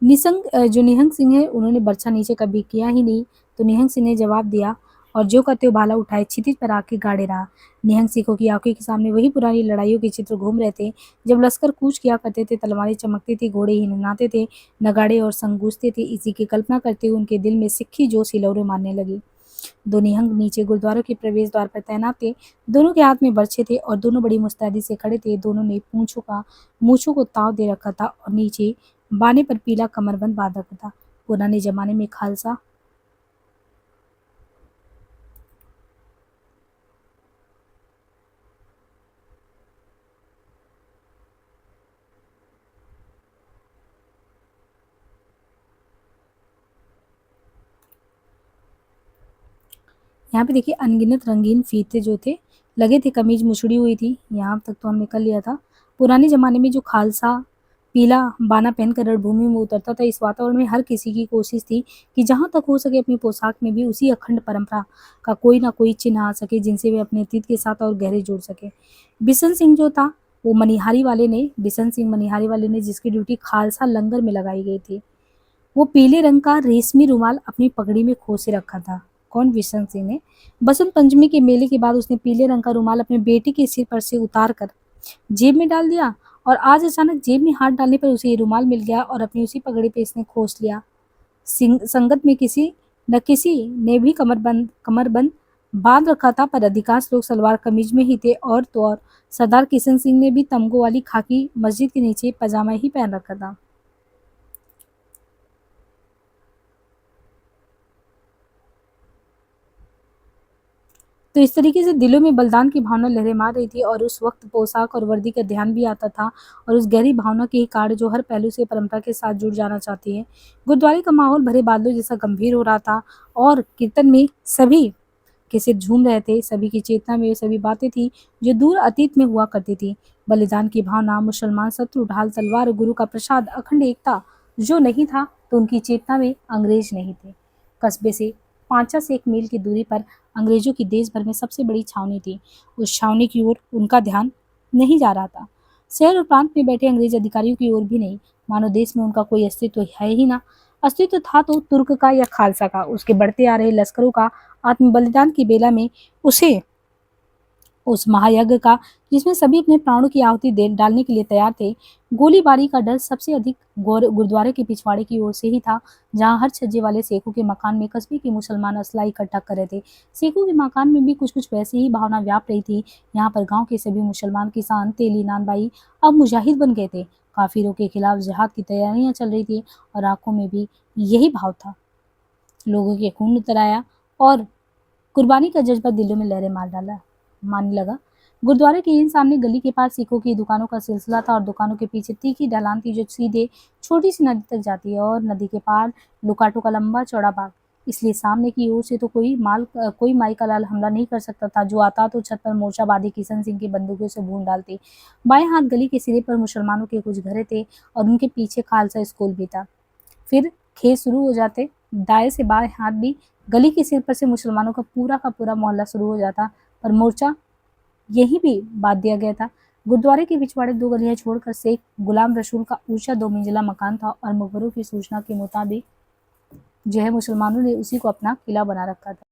जो निहंग सिंह है, उन्होंने बर्छा नीचे कभी किया ही नहीं। तो निहंग सिंह ने जवाब दिया और जो करते हो भाला उठाए क्षितिज पर आके गाड़े रहा। निहंग सिखों की आंखों के सामने वही पुरानी लड़ाइयों के चित्र घूम रहे थे, जब लश्कर कूच किया करते थे, तलवारें चमकती थी, घोड़े हिननाते थे, नगाड़े और संग गूंजते थे। इसी की कल्पना करते हुए उनके दिल में सिक्खी जोश हिलौरे मारने लगी। दो निहंग नीचे गुरुद्वारे के प्रवेश द्वार पर तैनात थे। दोनों के हाथ में बर्छे थे और दोनों बड़ी मुस्तैदी से खड़े थे। दोनों ने मूंछों को ताव दे रखा था और नीचे बाने पर पीला कमरबंद बांध रखा था। पुराने जमाने में खालसा यहाँ पे देखिए अनगिनत रंगीन फीते जो थे लगे थे, कमीज मुछड़ी हुई थी। यहाँ तक तो हमने कर लिया था। पुराने ज़माने में जो खालसा पीला बाना पहनकर रणभूमि में उतरता था, इस वातावरण में हर किसी की कोशिश थी कि जहाँ तक हो सके अपनी पोशाक में भी उसी अखंड परंपरा का कोई ना कोई चिन्ह आ सके, जिनसे वे अपने अतीत के साथ और गहरे जुड़ सके। बिशन सिंह जो था वो मनिहारी वाले ने बिशन सिंह मनिहारी वाले ने जिसकी ड्यूटी खालसा लंगर में लगाई गई थी, वो पीले रंग का रेशमी रुमाल अपनी पगड़ी में खोसे रखा था। कौन? बिशन सिंह ने। बसंत पंचमी के मेले के बाद उसने पीले रंग का रुमाल अपने बेटे के सिर पर से उतार कर जेब में डाल दिया और आज अचानक जेब में हाथ डालने पर उसे ये रुमाल मिल गया और अपनी उसी पगड़ी पे इसने खोस लिया। संगत में किसी न किसी ने भी कमरबंद बांध रखा था, पर अधिकांश लोग सलवार कमीज में ही थे और तो और सरदार किशन सिंह ने भी तमगो वाली खाकी मस्जिद के नीचे पजामा ही पहन रखा था। तो इस तरीके से दिलों में बलिदान की भावना लहरें मार रही थी और उस वक्त पोशाक और वर्दी का ध्यान भी आता था और उस गहरी भावना के ही कारण जो हर पहलू से परंपरा के साथ जुड़ जाना चाहती है। गुरुद्वारे का माहौल भरे बादलों जैसा गंभीर हो रहा था और कीर्तन में सभी के सिर झूम रहे थे। सभी की चेतना में वे सभी बातें थी जो दूर अतीत में हुआ करती थी। बलिदान की भावना, मुसलमान शत्रु, ढाल तलवार, गुरु का प्रसाद, अखंड एकता जो नहीं था तो उनकी चेतना में अंग्रेज नहीं थे। कस्बे से 5 से 1 मील की दूरी पर अंग्रेजों की देश भर में सबसे बड़ी छावनी थी। उस छावनी की ओर उनका ध्यान नहीं जा रहा था, शहर और प्रांत में बैठे अंग्रेज अधिकारियों की ओर भी नहीं, मानो देश में उनका कोई अस्तित्व है ही ना। अस्तित्व था तो तुर्क का या खालसा का, उसके बढ़ते आ रहे लश्करों का, आत्म बलिदान की बेला में उसे उस महायज्ञ का जिसमें सभी अपने प्राणों की आहुति दे डालने के लिए तैयार थे। गोलीबारी का डर सबसे अधिक गुरुद्वारे के पिछवाड़े की ओर से ही था, जहां हर छज्जे वाले शेखों के मकान में कस्बे के मुसलमान असला इकट्ठा कर रहे थे। शेखों के मकान में भी कुछ कुछ वैसे ही भावना व्याप रही थी। यहाँ पर गांव के सभी मुसलमान किसान तेली नानबाई अब मुजाहिद बन गए थे। काफिरों के खिलाफ जिहाद की तैयारियां चल रही थी और आंखों में भी यही भाव था। लोगों के खून उतर आया और कुर्बानी का जज्बा दिलों में लहरें मारने लगा। गुरुद्वारे के इन सामने गली के पास सिखों की दुकानों का सिलसिला था और दुकानों के पीछे तीखी ढलान थी जो सीधे छोटी सी नदी तक जाती है और नदी के पार लुकाटों का लंबा चौड़ा बाग। इसलिए सामने की ओर से तो कोई माई का लाल हमला नहीं कर सकता था। जो आता तो छत पर मोर्चा बांधी किशन सिंह की बंदूकों से भून डालती। बाएं हाथ गली के सिरे पर मुसलमानों के कुछ घरे थे और उनके पीछे खालसा स्कूल भी था। फिर खेत शुरू हो जाते। दाएं से बाएं हाथ भी गली के सिर पर से मुसलमानों का पूरा मोहल्ला शुरू हो जाता, पर मोर्चा यहीं भी बांध दिया गया था। गुरुद्वारे के पिछवाड़े 2 गलियां छोड़कर शेख गुलाम रसूल का ऊंचा 2 मंजिला मकान था और मुखबरों की सूचना के मुताबिक जो है मुसलमानों ने उसी को अपना किला बना रखा था।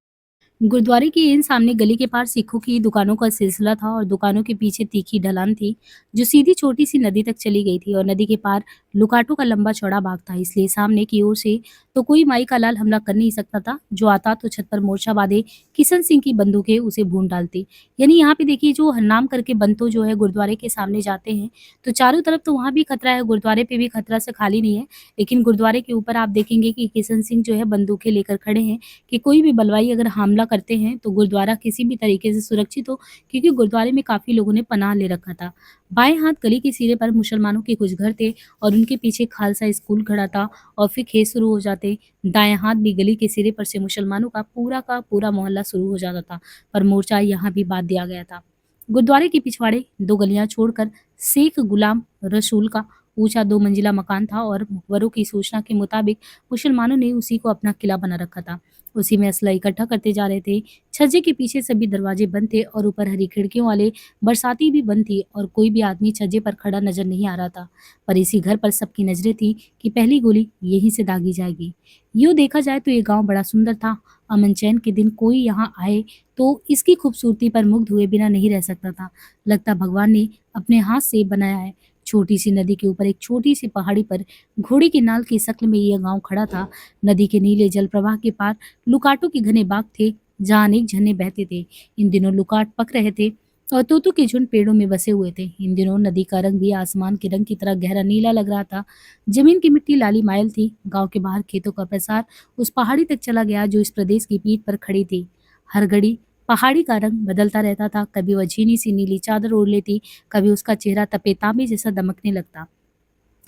गुरुद्वारे के इन सामने गली के पार सिखों की दुकानों का सिलसिला था और दुकानों के पीछे तीखी ढलान थी जो सीधी छोटी सी नदी तक चली गई थी और नदी के पार लुकाटों का लंबा चौड़ा बाग था। इसलिए सामने की ओर से तो कोई माई का लाल हमला कर नहीं सकता था। जो आता तो छत पर मोर्चा बांधे किशन सिंह की बंदूकें उसे भून डालती। यानी यहाँ पे देखिए जो हरनाम करके बंतो जो है गुरुद्वारे के सामने जाते हैं तो चारों तरफ तो वहाँ भी खतरा है, गुरुद्वारे पे भी खतरा से खाली नहीं है। लेकिन गुरुद्वारे के ऊपर आप देखेंगे कि किशन सिंह जो है बंदूकें लेकर खड़े हैं कि कोई भी बलवाई अगर हमला करते हैं तो गुरुद्वारा किसी भी तरीके से सुरक्षित हो, क्योंकि गुरुद्वारे में काफ़ी लोगों ने पनाह ले रखा था। बाएं हाथ गली के सिरे पर मुसलमानों के कुछ घर थे और उनके पीछे खालसा स्कूल खड़ा था और फिर खेत शुरू हो जाते। दाएं हाथ भी गली के सिरे पर से मुसलमानों का पूरा मोहल्ला शुरू हो जाता था, पर मोर्चा यहाँ भी बांध दिया गया था। गुरुद्वारे के पिछवाड़े 2 गलियां छोड़कर शेख गुलाम रसूल का ऊंचा 2 मंजिला मकान था और मुखबरों की सूचना के मुताबिक मुसलमानों ने उसी को अपना किला बना रखा था। उसी में असला इकट्ठा करते जा रहे थे। छज्जे के पीछे सभी दरवाजे बंद थे और ऊपर हरी खिड़कियों वाले बरसाती भी बंद थी और कोई भी आदमी छज्जे पर खड़ा नजर नहीं आ रहा था। पर इसी घर पर सबकी नजरें थी कि पहली गोली यहीं से दागी जाएगी। यूँ देखा जाए तो ये गांव बड़ा सुंदर था। अमन चैन के दिन कोई यहाँ आए तो इसकी खूबसूरती पर मुग्ध हुए बिना नहीं रह सकता था। लगता भगवान ने अपने हाथ से बनाया है। छोटी सी नदी के ऊपर एक छोटी सी पहाड़ी पर घोड़े की नाल की शक्ल में यह गांव खड़ा था। नदी के नीले जल प्रवाह के पार लुकाटों के घने बाग थे, जहाँ अनेक झरने बहते थे। इन दिनों लुकाट पक रहे थे और तोतों के झुंड पेड़ों में बसे हुए थे। इन दिनों नदी का रंग भी आसमान के रंग की तरह गहरा नीला लग रहा था। जमीन की मिट्टी लाली मायल थी। गांव के बाहर खेतों का प्रसार उस पहाड़ी तक चला गया जो इस प्रदेश की पीठ पर खड़ी थी। हर घड़ी पहाड़ी का रंग बदलता रहता था। कभी वह झीनी सी नीली चादर ओढ़ लेती, कभी उसका चेहरा तपे तांबे जैसा दमकने लगता,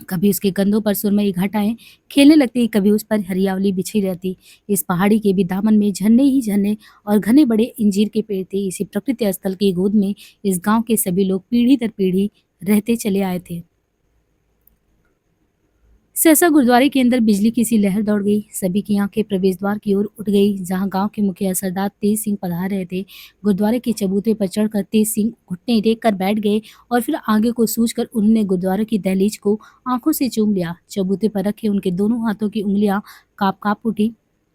कभी उसके कंधों पर सुरमई घटाएं खेलने लगती, कभी उस पर हरियावली बिछी रहती। इस पहाड़ी के भी दामन में झरने ही झरने और घने बड़े इंजीर के पेड़ थे। इसी प्रकृति स्थल की गोद में इस गांव के सभी लोग पीढ़ी दर पीढ़ी रहते चले आए थे। सहसा गुरुद्वारे के अंदर बिजली की सी लहर दौड़ गई। सभी की आंखें प्रवेश द्वार की ओर उठ गई, जहां गांव के मुखिया सरदार तेज सिंह पधार रहे थे। गुरुद्वारे के चबूते पर चढ़कर तेज सिंह घुटने टेक कर बैठ गए और फिर आगे को सूझकर उन्होंने गुरुद्वारे की दहलीज को आंखों से चूम लिया। चबूते पर रखे उनके दोनों हाथों की उंगलियां काप काप उठी।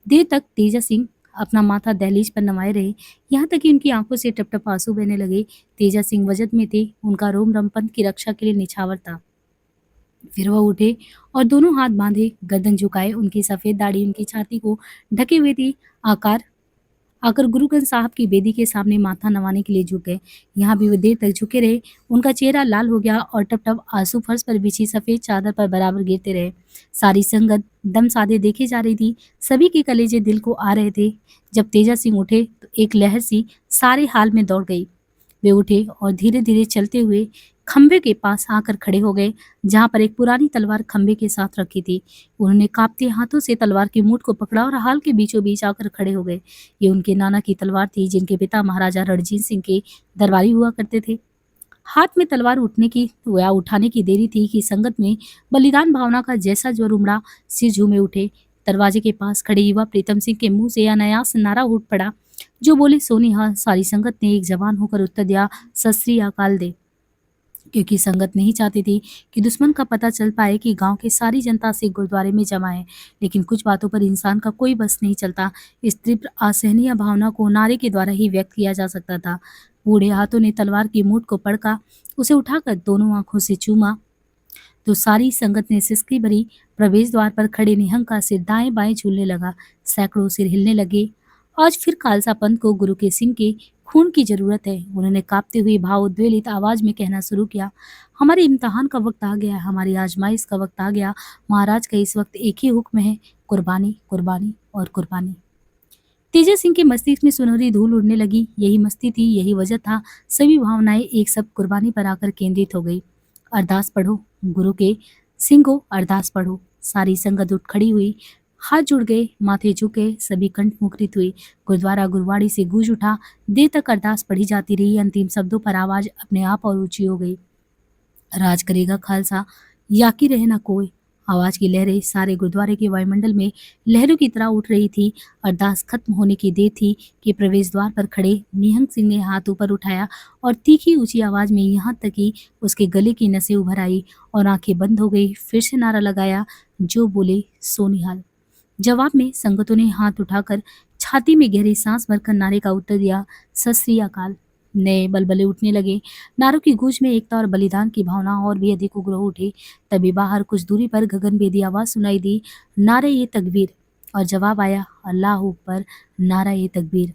देर तक तेजा सिंह अपना माथा दहलीज पर नवाए रहे, यहाँ तक कि उनकी आंखों से टप टप आंसू बहने लगे। तेजा सिंह वजद में थे, उनका रोम रमपंथ की रक्षा के लिए निछावर था। फिर वह उठे और दोनों हाथ बांधे, गर्दन झुकाए, उनकी सफेद दाढ़ी उनकी छाती को ढके हुए थी। आकार आकर गुरु ग्रंथ साहब की बेदी के सामने माथा नवाने के लिए झुक गए। यहाँ भी वे देर तक झुके रहे। उनका चेहरा लाल हो गया और टप टप आंसू फर्श पर बिछी सफेद चादर पर बराबर गिरते रहे। सारी संगत दम साधे देखे जा रही थी। सभी के कलेजे दिल को आ रहे थे। जब तेजा सिंह उठे तो एक लहर सी सारे हाल में दौड़ गई। वे उठे और धीरे धीरे चलते हुए खंबे के पास आकर खड़े हो गए, जहां पर एक पुरानी तलवार खंबे के साथ रखी थी। उन्होंने कांपते हाथों से तलवार की मूठ को पकड़ा और हाल के बीचों बीच आकर खड़े हो गए। ये उनके नाना की तलवार थी, जिनके पिता महाराजा रणजीत सिंह के दरबारी हुआ करते थे। हाथ में तलवार उठने की या उठाने की देरी थी कि संगत में बलिदान भावना का जैसा ज्वर उमड़ा, सिर झूमे उठे। दरवाजे के पास खड़े युवा प्रीतम सिंह के मुंह से अनायास नारा उठ पड़ा, जो बोले सोनी हाँ। सारी संगत ने एक जवान होकर उत्तर दिया, सत श्री अकाल दे। क्योंकि संगत नहीं चाहती थी कि दुश्मन का पता चल पाए कि गांव की सारी जनता से गुरुद्वारे में जमा है। लेकिन कुछ बातों पर इंसान का कोई बस नहीं चलता। इस तीव्र असहनीय भावना को नारे के द्वारा ही व्यक्त किया जा सकता था। बूढ़े हाथों ने तलवार की मूठ को पड़का, उसे उठाकर दोनों आंखों से चूमा तो सारी संगत ने सिसकी भरी। प्रवेश द्वार पर खड़े निहंग का सिर दाएं बाएं झूलने लगा। सैकड़ों सिर हिलने लगे। आज फिर खालसा पंथ को गुरु के सिंह के खून की जरूरत है। उन्होंने कांपते हुए भाव उद्वेलित आवाज में कहना शुरू किया, हमारे इम्तिहान का वक्त आ गया, हमारी आजमाइश का वक्त आ गया। महाराज का इस वक्त एक ही हुक्म है, कुर्बानी, कुर्बानी और कुर्बानी। तेजा सिंह के मस्तिष्क में सुनहरी धूल उड़ने लगी। यही मस्ती थी, यही वजह था। सभी भावनाएं एक सब कुर्बानी पर आकर केंद्रित हो गई। अरदास पढ़ो, गुरु के सिंह अरदास पढ़ो। सारी संगत उठ खड़ी हुई, हाथ जुड़ गए, माथे झुके, सभी कंठ मुखरित हुई। गुरुद्वारा गुरुवाड़ी से गूंज उठा। देर तक अरदास पढ़ी जाती रही। अंतिम शब्दों पर आवाज अपने आप और ऊंची हो गई, राज करेगा खालसा, याकी रहे ना कोई। आवाज की लहरें सारे गुरुद्वारे के वायुमंडल में लहरों की तरह उठ रही थी। अरदास खत्म होने की देर थी कि प्रवेश द्वार पर खड़े निहंग सिंह ने हाथ ऊपर उठाया और तीखी ऊंची आवाज में, यहाँ तक कि उसके गले की नसें उभर आई और आंखें बंद हो गई, फिर से नारा लगाया, जो बोले सोनिहाल। जवाब में संगतों ने हाथ उठाकर छाती में गहरी सांस भरकर नारे का उत्तर दिया, सत श्री अकाल। नए बलबले उठने लगे। नारों की गूंज में एकता और बलिदान की भावना और भी अधिक उग्र उठी। तभी बाहर कुछ दूरी पर गगनभेदी आवाज सुनाई दी, नारे ये तकबीर। और जवाब आया, अल्लाह अकबर, नारा ये तकबीर,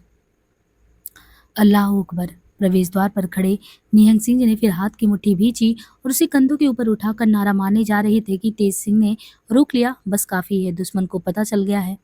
अल्लाह अकबर। प्रवेश द्वार पर खड़े निहंग सिंह ने फिर हाथ की मुट्ठी भींची और उसे कंधों के ऊपर उठाकर नारा मारने जा रहे थे कि तेज सिंह ने रोक लिया, बस काफी है, दुश्मन को पता चल गया है।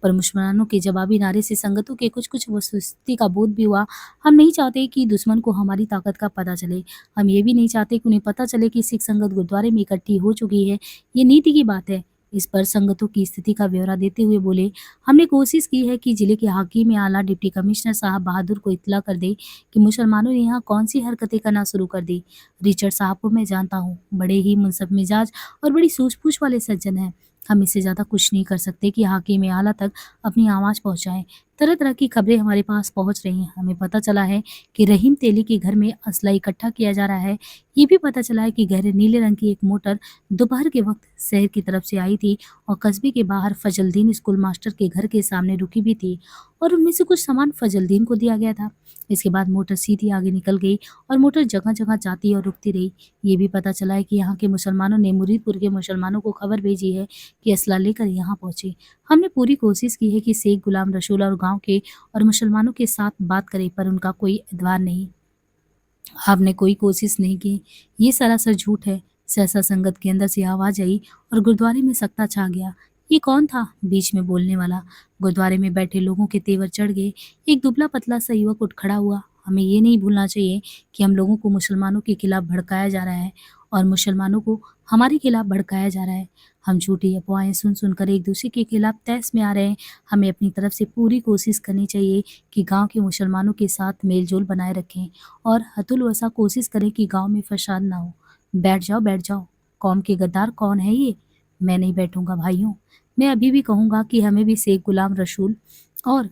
पर मुसलमानों के जवाबी नारे से संगतों के कुछ कुछ वस्तुस्थिति का बोध भी हुआ। हम नहीं चाहते कि दुश्मन को हमारी ताकत का पता चले। हम ये भी नहीं चाहते कि उन्हें पता चले कि सिख संगत गुरुद्वारे में इकट्ठी हो चुकी है। ये नीति की बात है। इस पर संगतों की स्थिति का ब्यौरा देते हुए बोले, हमने कोशिश की है कि जिले के हाकिम आला डिप्टी कमिश्नर साहब बहादुर को इत्तला कर दे कि मुसलमानों ने यहाँ कौन सी हरकतें करना शुरू कर दी। रिचर्ड साहब को मैं जानता हूँ, बड़े ही मुनसफ मिजाज और बड़ी सूझबूझ वाले सज्जन हैं। हम इससे ज़्यादा कुछ नहीं कर सकते कि हाकिम आला तक अपनी आवाज़ पहुँचाएं। तरह तरह की खबरें हमारे पास पहुँच रही हैं। हमें पता चला है कि रहीम तेली के घर में असला इकट्ठा किया जा रहा है। ये भी पता चला है कि गहरे नीले रंग की एक मोटर दोपहर के वक्त शहर की तरफ से आई थी और कस्बे के बाहर फजलदीन स्कूल मास्टर के घर के सामने रुकी भी थी और उनमें से कुछ सामान फजलदीन को दिया गया था। इसके बाद मोटर सीधी आगे निकल गई और मोटर जगह जगह जाती और रुकती रही। ये भी पता चला है कि यहाँ के मुसलमानों ने मुरीदपुर के मुसलमानों को खबर भेजी है कि असला लेकर यहाँ पहुंचे। हमने पूरी कोशिश की है कि शेख गुलाम रसूल और गांव के और मुसलमानों के साथ बात करें, पर उनका कोई एतबार नहीं। आपने कोई कोशिश नहीं की, ये सरासर झूठ है। सहसा संगत के अंदर से आवाज आई और गुरुद्वारे में सख्ता छा गया। ये कौन था बीच में बोलने वाला? गुरुद्वारे में बैठे लोगों के तेवर चढ़ गए। एक दुबला पतला सा युवक उठ खड़ा हुआ। हमें ये नहीं भूलना चाहिए कि हम लोगों को मुसलमानों के खिलाफ भड़काया जा रहा है और मुसलमानों को हमारे खिलाफ भड़काया जा रहा है। हम झूठी अफवाहें सुन सुनकर एक दूसरे के खिलाफ तहस में आ रहे हैं। हमें अपनी तरफ से पूरी कोशिश करनी चाहिए कि गांव के मुसलमानों के साथ मेलजोल बनाए रखें और हतुल वसा कोशिश करें कि गांव में फसाद ना हो। बैठ जाओ बैठ जाओ। कौम के गद्दार कौन है ये? मैं नहीं बैठूंगा भाइयों। मैं अभी भी कहूंगा कि हमें भी शेख गुलाम रसूल और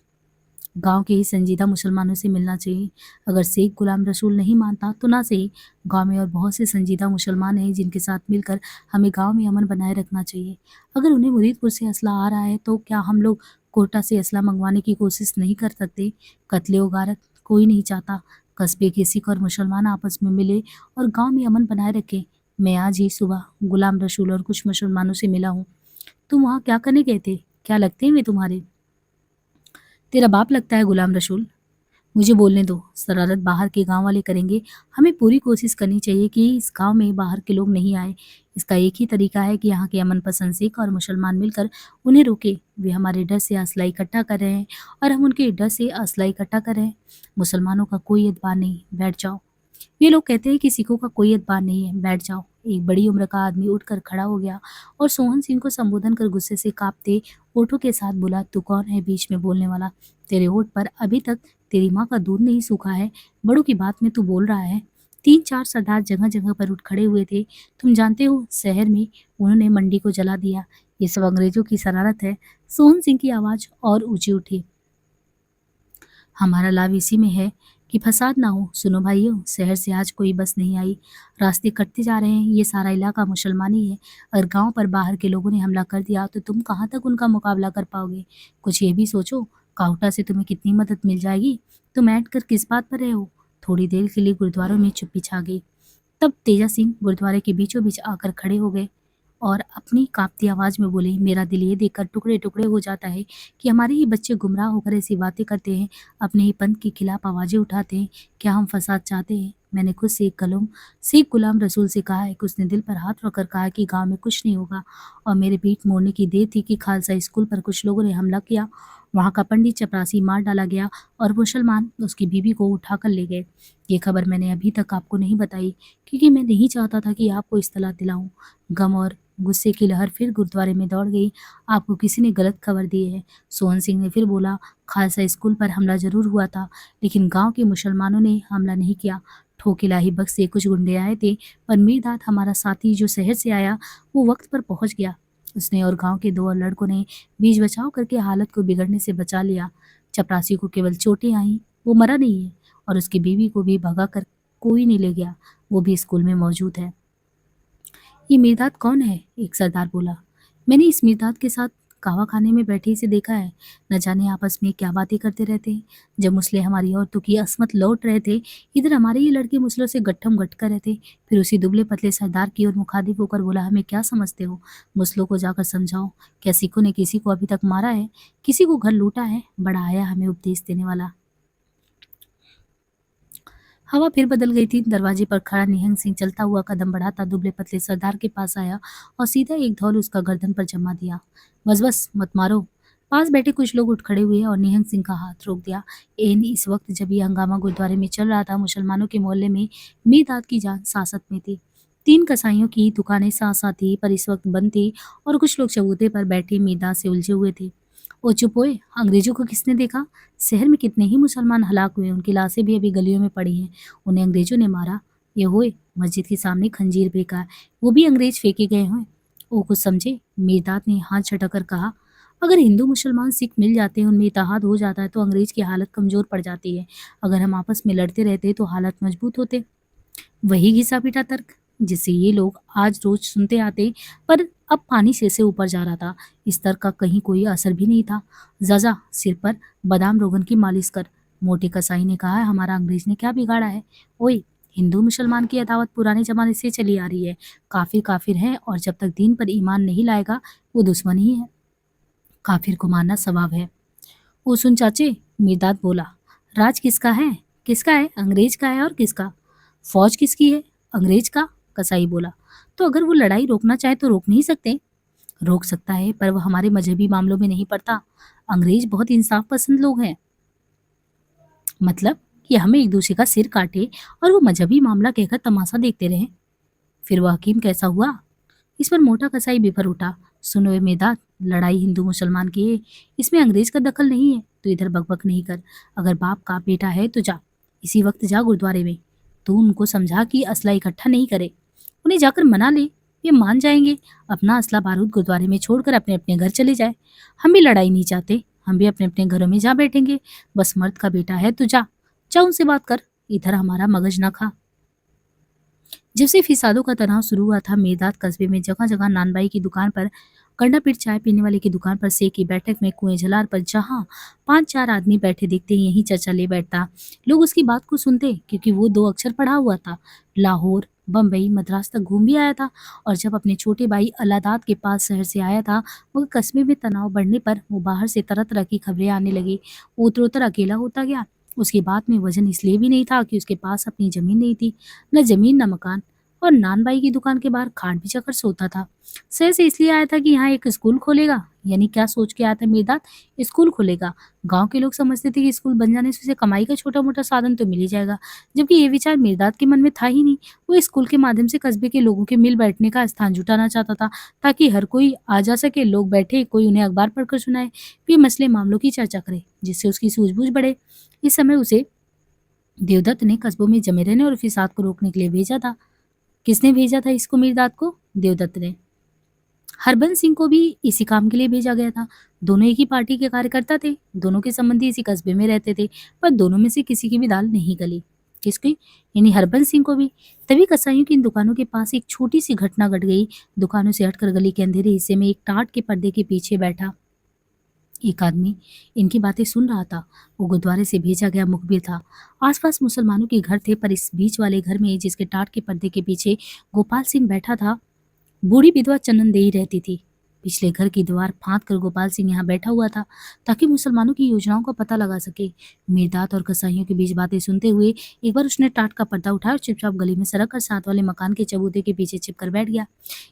गांव के ही संजीदा मुसलमानों से मिलना चाहिए। अगर शेख गुलाम रसूल नहीं मानता तो ना सही, गांव में और बहुत से संजीदा मुसलमान हैं जिनके साथ मिलकर हमें गांव में अमन बनाए रखना चाहिए। अगर उन्हें मुरीदपुर से असला आ रहा है तो क्या हम लोग कोटा से असला मंगवाने की कोशिश नहीं कर सकते? कत्ले उगारत कोई नहीं चाहता। कस्बे के सिख और मुसलमान आपस में मिले और गांव में अमन बनाए रखे। मैं आज ही सुबह गुलाम रसूल और कुछ मुसलमानों से मिला हूँ। तुम वहाँ क्या करने गए थे? क्या लगते हैं वे तुम्हारे? तेरा बाप लगता है गुलाम रसूल। मुझे बोलने दो। शरारत बाहर के गांव वाले करेंगे। हमें पूरी कोशिश करनी चाहिए कि इस गांव में बाहर के लोग नहीं आए। इसका एक ही तरीका है कि यहाँ के अमन पसंद सिख और मुसलमान मिलकर उन्हें रोके। वे हमारे डर से असला इकट्ठा कर रहे हैं और हम उनके डर से असला इकट्ठा कर रहे हैं। मुसलमानों का कोई एतबार नहीं, बैठ जाओ। ये लोग कहते हैं कि सिखों का कोई एतबार नहीं है, बैठ जाओ। एक बड़ी उम्र का आदमी उठकर खड़ा हो गया और सोहन सिंह को संबोधन कर गुस्से से कांपते होठों के साथ बोला, तू कौन है बीच में बोलने वाला? तेरे होठ पर अभी तक तेरी माँ का दूध नहीं सूखा है, बड़ों की बात में तू बोल रहा है। तीन चार सरदार जगह जगह पर उठ खड़े हुए थे। तुम जानते हो, शहर में उन्होंने मंडी को जला दिया। ये सब अंग्रेजों की शरारत है। सोहन सिंह की आवाज और ऊंची उठी। हमारा लाभ इसी में है कि फसाद ना हो। सुनो भाइयों, शहर से आज कोई बस नहीं आई। रास्ते कटते जा रहे हैं। ये सारा इलाका मुसलमानी है। अगर गांव पर बाहर के लोगों ने हमला कर दिया तो तुम कहाँ तक उनका मुकाबला कर पाओगे? कुछ ये भी सोचो, काउटा से तुम्हें कितनी मदद मिल जाएगी। तुम ऐंठ कर किस बात पर रहे हो? थोड़ी देर के लिए गुरुद्वारों में चुप्पी छा गई। तब तेजा सिंह गुरुद्वारे के बीचों बीच आकर खड़े हो गए और अपनी कांपती आवाज में बोले, मेरा दिल ये देखकर टुकड़े टुकड़े हो जाता है कि हमारे ही बच्चे गुमराह होकर ऐसी बातें करते हैं, अपने ही पंथ के खिलाफ आवाजें उठाते हैं। क्या हम फसाद चाहते हैं? मैंने खुद शेख गुलाम रसूल से कहा है कि उसने दिल पर हाथ रखकर कहा कि गांव में कुछ नहीं होगा। और मेरे पीठ मोड़ने की देर थी कि खालसा स्कूल पर कुछ लोगों ने हमला किया। वहाँ का पंडित चपरासी मार डाला गया और मुसलमान उसकी बीवी को उठाकर ले गए। ये खबर मैंने अभी तक आपको नहीं बताई क्योंकि मैं नहीं चाहता था कि आपको इत्तला दिलाऊं। गम और गुस्से की लहर फिर गुरुद्वारे में दौड़ गई। आपको किसी ने गलत खबर दी है। सोहन सिंह ने फिर बोला, खालसा स्कूल पर हमला जरूर हुआ था, लेकिन गांव के मुसलमानों ने हमला नहीं किया। ठोकिलाही बख्श से कुछ गुंडे आए थे, पर मीरदाद हमारा साथी जो शहर से आया वो वक्त पर पहुंच गया। उसने और गांव के दो और लड़कों ने बीच बचाव करके हालत को बिगड़ने से बचा लिया। चपरासी को केवल चोटें आई, वो मरा नहीं है। और उसकी बीवी को भी भगा कर कोई नहीं ले गया, वो भी स्कूल में मौजूद है। ये मिर्दाद कौन है? एक सरदार बोला। मैंने इस मिर्दाद के साथ कहवा खाने में बैठे इसे देखा है। न जाने आपस में क्या बातें करते रहते हैं। जब मुसले हमारी औरतों की असमत लौट रहे थे, इधर हमारे ये लड़के मुसलों से गट्ठम गट कर रहे थे। फिर उसी दुबले पतले सरदार की ओर मुखातिब होकर बोला, हमें क्या समझते हो? मुसलों को जाकर समझाओ। क्या सिखों ने किसी को अभी तक मारा है? किसी को घर लूटा है? बड़ा आया हमें उपदेश देने वाला। हवा फिर बदल गई थी। दरवाजे पर खड़ा निहंग सिंह चलता हुआ कदम बढ़ाता दुबले पतले सरदार के पास आया और सीधा एक धौल उसका गर्दन पर जमा दिया। बस बस मत मारो। पास बैठे कुछ लोग उठ खड़े हुए और निहंग सिंह का हाथ रोक दिया। एन इस वक्त जब ये हंगामा गुरुद्वारे में चल रहा था, मुसलमानों के मोहल्ले में मीरदाद की जान सासत में थी। तीन कसाईयों की दुकानें साथ साथ थी, पर इस वक्त बंद थी और कुछ लोग चबूते पर बैठे मीरदाद से उलझे हुए थे। ओ चुप होए, अंग्रेजों को किसने देखा? शहर में कितने ही मुसलमान हलाक हुए, उनकी लाशें भी अभी गलियों में पड़ी हैं। उन्हें अंग्रेजों ने मारा। ये होए, मस्जिद के सामने खंजीर फेंका है, वो भी अंग्रेज फेंके गए हैं। ओ कुछ समझे? मीरदाद ने हाथ छटकर कहा, अगर हिंदू मुसलमान सिख मिल जाते हैं, उनमें इत्तेहाद हो जाता है तो अंग्रेज की हालत कमजोर पड़ जाती है। अगर हम आपस में लड़ते रहते तो हालत मजबूत होते। वही घिसा पीटा तर्क। जिससे ये लोग आज रोज सुनते आते, पर अब पानी सिर से ऊपर जा रहा था। इस तरह का कहीं कोई असर भी नहीं था। ज़ाज़ा, सिर पर बादाम रोगन की मालिश कर। मोटे कसाई ने कहा, हमारा अंग्रेज ने क्या बिगाड़ा है? ओए, हिंदू मुसलमान की अदावत पुराने जमाने से चली आ रही है। काफिर काफिर है, और जब तक दीन पर ईमान नहीं लाएगा वो दुश्मन ही है। काफिर को मारना सवाब है। ओ सुन चाचे, मिर्दाद बोला, राज किसका है? किसका है? अंग्रेज का है। और किसका? फौज किसकी है? अंग्रेज का। कसाई बोला, तो अगर वो लड़ाई रोकना चाहे तो रोक नहीं सकते? रोक सकता है, पर वह हमारे मजहबी मामलों में नहीं पड़ता। अंग्रेज बहुत इंसाफ पसंद लोग हैं। मतलब कि हमें एक दूसरे का सिर काटे और वो मजहबी मामला कहकर तमाशा देखते रहे। फिर वह हकीम कैसा हुआ? इस पर मोटा कसाई बिफर उठा, सुनो ए मेदात, लड़ाई हिंदू मुसलमान की है, इसमें अंग्रेज का दखल नहीं है। तो इधर बकबक नहीं कर। अगर बाप का बेटा है तो जा, इसी वक्त जा गुरुद्वारे में। तू उनको समझा कि असला इकट्ठा नहीं करे। उन्हें जाकर मना ले, ये मान जाएंगे। अपना असला बारूद गुरुद्वारे में छोड़कर अपने अपने घर चले जाए। हम भी लड़ाई नहीं चाहते, हम भी अपने अपने घरों में जा बैठेंगे। बस मर्द का बेटा है तो जा, जा उनसे बात कर, इधर हमारा मगज ना खा। जब से फिसादों का तनाव शुरू हुआ था, मेदात कस्बे में जगह जगह नानबाई की दुकान पर, गंडा पीट चाय पीने वाले की दुकान पर, से की बैठक में, कुएं झलार पर, जहां 5-4 आदमी बैठे दिखते ही यही चर्चा ले बैठता। लोग उसकी बात को सुनते, क्योंकि वो 2 अक्षर पढ़ा हुआ था। लाहौर, बम्बई, मद्रास तक घूम भी आया था, और जब अपने छोटे भाई अलादाद के पास शहर से आया था, मगर कस्बे में तनाव बढ़ने पर वो बाहर से तरह तरह की खबरें आने लगी। वो उतर अकेला होता गया। उसकी बात में वजन इसलिए भी नहीं था कि उसके पास अपनी जमीन नहीं थी, न जमीन न मकान, और नानबाई की दुकान के बाहर खाट बिछाकर सोता था। शहर से इसलिए आया था कि यहाँ एक स्कूल खोलेगा। यानी क्या सोच के आया था मेदात? स्कूल खोलेगा। गांव के लोग समझते थे कि स्कूल बन जाने से उसे कमाई का छोटा मोटा साधन तो मिल ही जाएगा, जबकि ये विचार मेदात के मन में था ही नहीं। वो स्कूल के माध्यम से कस्बे के लोगों के मिल बैठने का स्थान जुटाना चाहता था, ताकि हर कोई आ जा सके, लोग बैठे, कोई उन्हें अखबार पढ़कर सुनाए, भी मसले मामलों की चर्चा करे, जिससे उसकी सूझबूझ बढ़े। इस समय उसे देवदत्त ने कस्बों में जमे रहने और फिसाद को रोकने के लिए भेजा था। किसने भेजा था इसको मीरदाद को? देवदत्त ने। हरबंस सिंह को भी इसी काम के लिए भेजा गया था। दोनों एक ही पार्टी के कार्यकर्ता थे, दोनों के संबंधी इसी कस्बे में रहते थे, पर दोनों में से किसी की भी दाल नहीं गली। किसकी? यानी हरबंस सिंह को भी। तभी कसाईयों की इन दुकानों के पास एक छोटी सी घटना घट गई। दुकानों से हटकर गली के अंधेरे हिस्से में एक टाट के पर्दे के पीछे बैठा एक आदमी इनकी बातें सुन रहा था। वो गुरुद्वारे से भेजा गया मुखबिर था। आसपास मुसलमानों के घर थे, पर इस बीच वाले घर में, जिसके टाट के पर्दे के पीछे गोपाल सिंह बैठा था, बूढ़ी विधवा चंदन देई रहती थी। पिछले घर की दीवार फांद कर गोपाल सिंह यहाँ बैठा हुआ था, ताकि मुसलमानों की योजनाओं का पता लगा सके। मिर्दात और कसाईयों के बीच बातें सुनते हुए एक बार उसने टाट का पर्दा उठाया और चुपचाप गली में सरक कर साथ वाले मकान के चबूते के पीछे छिपकर बैठ गया।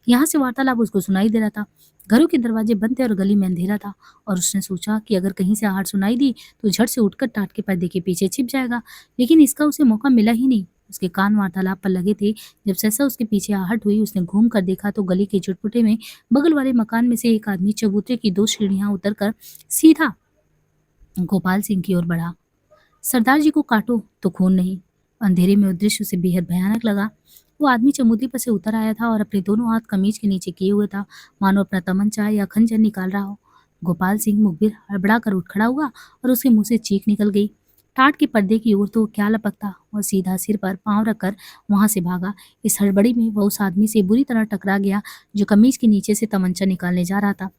यहाँ से वार्तालाप उसको सुनाई दे रहा था। घरों के दरवाजे बंद थे और गली में अंधेरा था, और उसने सोचा कि अगर कहीं से आहट सुनाई दी तो झट से उठकर टाट के पर्दे के पीछे छिप जाएगा। लेकिन इसका उसे मौका मिला ही नहीं। उसके कान वार्तालाप पर लगे थे। जब सहसा उसके पीछे आहट हुई, उसने घूम कर देखा तो गली के चुटपुटे में बगल वाले मकान में से एक आदमी चबूतरे की 2 सीढ़ियां उतरकर सीधा गोपाल सिंह की ओर बढ़ा। सरदार जी को काटो तो खून नहीं। अंधेरे में वो दृश्य उसे बेहद भयानक लगा। वो आदमी चमुदी पर से उतर आया था और अपने दोनों हाथ कमीज के नीचे किए हुए था, मानो अपना तमंचा या खंजर निकाल रहा हो। गोपाल सिंह मुखबिर हड़बड़ा कर उठ खड़ा हुआ और उसके मुंह से चीख निकल गई। टाट के पर्दे की ओर तो क्या लपकता, वह सीधा सिर पर पांव रखकर वहां से भागा। इस हड़बड़ी में वह उस आदमी से बुरी तरह टकरा गया, जो कमीज के नीचे से तमंचा निकालने जा रहा था।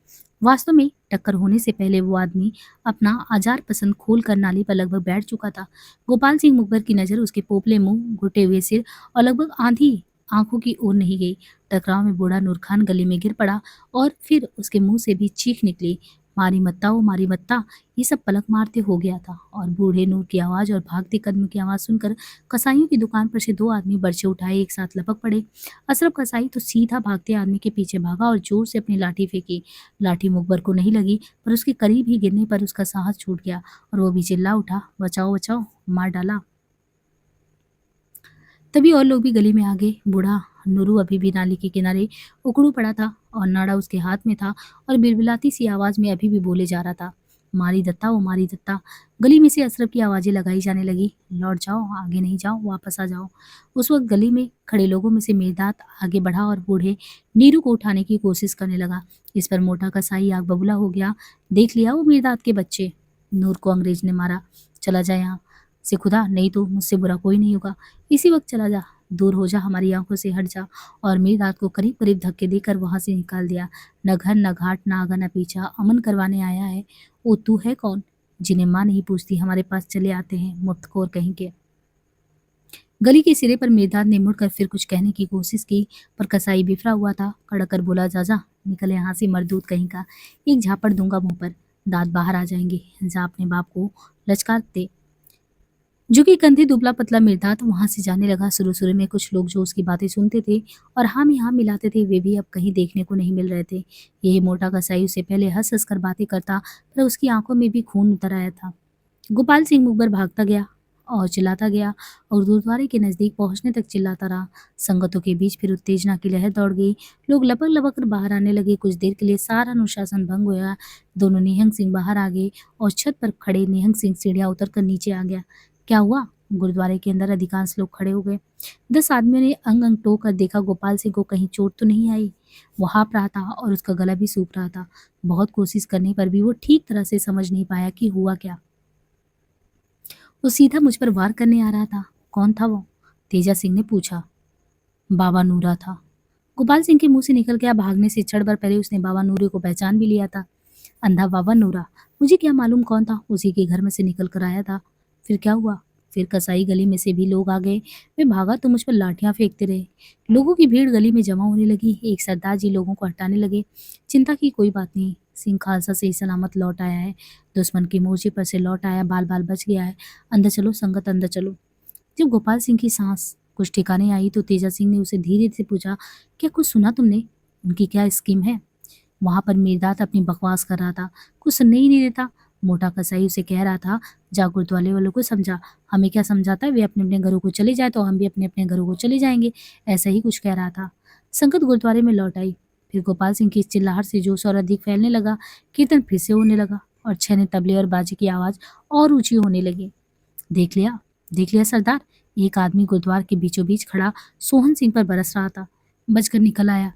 वास्तव में टक्कर होने से पहले वो आदमी अपना आजार पसंद खोल कर नाली पर लगभग बैठ चुका था। गोपाल सिंह मुखबिर की नजर उसके पोपले मुंह, घुटे हुए सिर और लगभग आंधी आंखों की ओर नहीं गई। टकराव में बूढ़ा नूर खान गली में गिर पड़ा और फिर उसके मुंह से भी चीख निकली, मारी मत्ता ओ मारी मत्ता। ये सब पलक मारते हो गया था, और बूढ़े नूर की आवाज और भागते कदम की आवाज सुनकर कसाईयों की दुकान पर से 2 आदमी बर्छे उठाए एक साथ लपक पड़े। अशरफ कसाई तो सीधा भागते आदमी के पीछे भागा और जोर से अपनी लाठी फेंकी। लाठी मुखबर को नहीं लगी, पर उसके करीब ही गिरने पर उसका साहस छूट गया और वो भी चिल्ला उठा, बचाओ बचाओ, मार डाला। तभी और लोग भी गली में आ गए। बूढ़ा नूरू अभी भी नाली के किनारे उकड़ू पड़ा था और नाड़ा उसके हाथ में था, और बिलबिलाती सी आवाज में अभी भी बोले जा रहा था, मारी दत्ता ओ मारी दत्ता। गली में से अशरफ की आवाजें लगाई जाने लगी, लौट जाओ, आगे नहीं जाओ, वापस आ जाओ। उस वक्त गली में खड़े लोगों में से मेरदात आगे बढ़ा और बूढ़े नीरू को उठाने की कोशिश करने लगा। इस पर मोटा कसाई आग बबूला हो गया। देख लिया वो मेरदात के बच्चे, नूर को अंग्रेज ने मारा। चला जा यहाँ से खुदा, नहीं तो मुझसे बुरा कोई नहीं होगा। इसी वक्त चला जा, दूर हो जा, हमारी आंखों से हट जा। और मीरदाद को करीब करीब धक्के देकर वहां से निकाल दिया। न घर न घाट, न आगा न पीछा, अमन करवाने आया है। ओ तू है कौन? जिन्हें माँ नहीं पूछती हमारे पास चले आते हैं, मुफ्तखोर कहीं के। गली के सिरे पर मेदाद ने मुड़कर फिर कुछ कहने की कोशिश की, पर कसाई बिफरा हुआ था। कड़क कर बोला, जा जा, निकल यहाँ से मरदूत कहीं का। एक झापड़ दूंगा मुंह पर, दांत बाहर आ जाएंगे। जा अपने बाप को लचकार दे। जो कि कंधे दुबला पतला मिर्दात वहां से जाने लगा। शुरू शुरू में कुछ लोग जो उसकी बातें सुनते थे और हाँ में हाँ मिलाते थे, वे भी अब कहीं देखने को नहीं मिल रहे थे। यही मोटा कसाई उससे पहले हंस हंस कर बातें करता, पर उसकी आंखों में भी खून उतर आया था। गोपाल सिंह मुखबर भागता गया और चिल्लाता गया और गुरुद्वारे के नजदीक पहुंचने तक चिल्लाता रहा। संगतों के बीच फिर उत्तेजना की लहर दौड़ गई। लोग लपक लपक कर बाहर आने लगे। कुछ देर के लिए सारा अनुशासन भंग हुआ। दोनों निहंग सिंह बाहर आ गए और छत पर खड़े निहंग सिंह सीढ़ियां उतर कर नीचे आ गया। क्या हुआ? गुरुद्वारे के अंदर अधिकांश लोग खड़े हो गए। 10 आदमियों ने अंग अंग टोक कर देखा, गोपाल सिंह को कहीं चोट तो नहीं आई। वो हाँफ रहा था और उसका गला भी सूख रहा था। बहुत कोशिश करने पर भी वो ठीक तरह से समझ नहीं पाया कि हुआ क्या। वो सीधा मुझ पर वार करने आ रहा था। कौन था वो? तेजा सिंह ने पूछा। बाबा नूरा था। गोपाल सिंह के मुंह से निकल गया। भागने से क्षण भर पहले उसने बाबा नूरे को पहचान भी लिया था। अंधा बाबा नूरा, मुझे क्या मालूम कौन था। उसी के घर में से निकल कर आया था। फिर क्या हुआ? फिर कसाई गली में से भी लोग आ गए। वे भागा तो मुझ पर लाठियां फेंकते रहे। लोगों की भीड़ गली में जमा होने लगी। एक सरदार जी लोगों को हटाने लगे। चिंता की कोई बात नहीं, सिंह खालसा सही सलामत लौट आया है। दुश्मन के मोर्चे पर से लौट आया, बाल बाल बच गया है। अंदर चलो संगत, अंदर चलो। जब गोपाल सिंह की सांस कुछ ठिकाने आई तो तेजा सिंह ने उसे धीरे से पूछा, क्या कुछ सुना तुमने? उनकी क्या स्कीम है? वहां पर मीरदाद अपनी बकवास कर रहा था। कुछ सुनने ही नहीं देता। मोटा कसाई उसे कह रहा था, जा गुरुद्वारे वालों को समझा। हमें क्या समझाता है? वे अपने अपने घरों को चले जाए तो हम भी अपने अपने घरों को चले जाएंगे। ऐसा ही कुछ कह रहा था। संगत गुरुद्वारे में लौट आई। फिर गोपाल सिंह की इस चिल्लाहट से जोश और अधिक फैलने लगा। कीर्तन फिर से होने लगा और छेने तबले और बाजे की आवाज और ऊंची होने लगी। देख लिया, देख लिया सरदार। एक आदमी गुरुद्वार के बीचों बीच खड़ा सोहन सिंह पर बरस रहा था। बचकर निकल आया।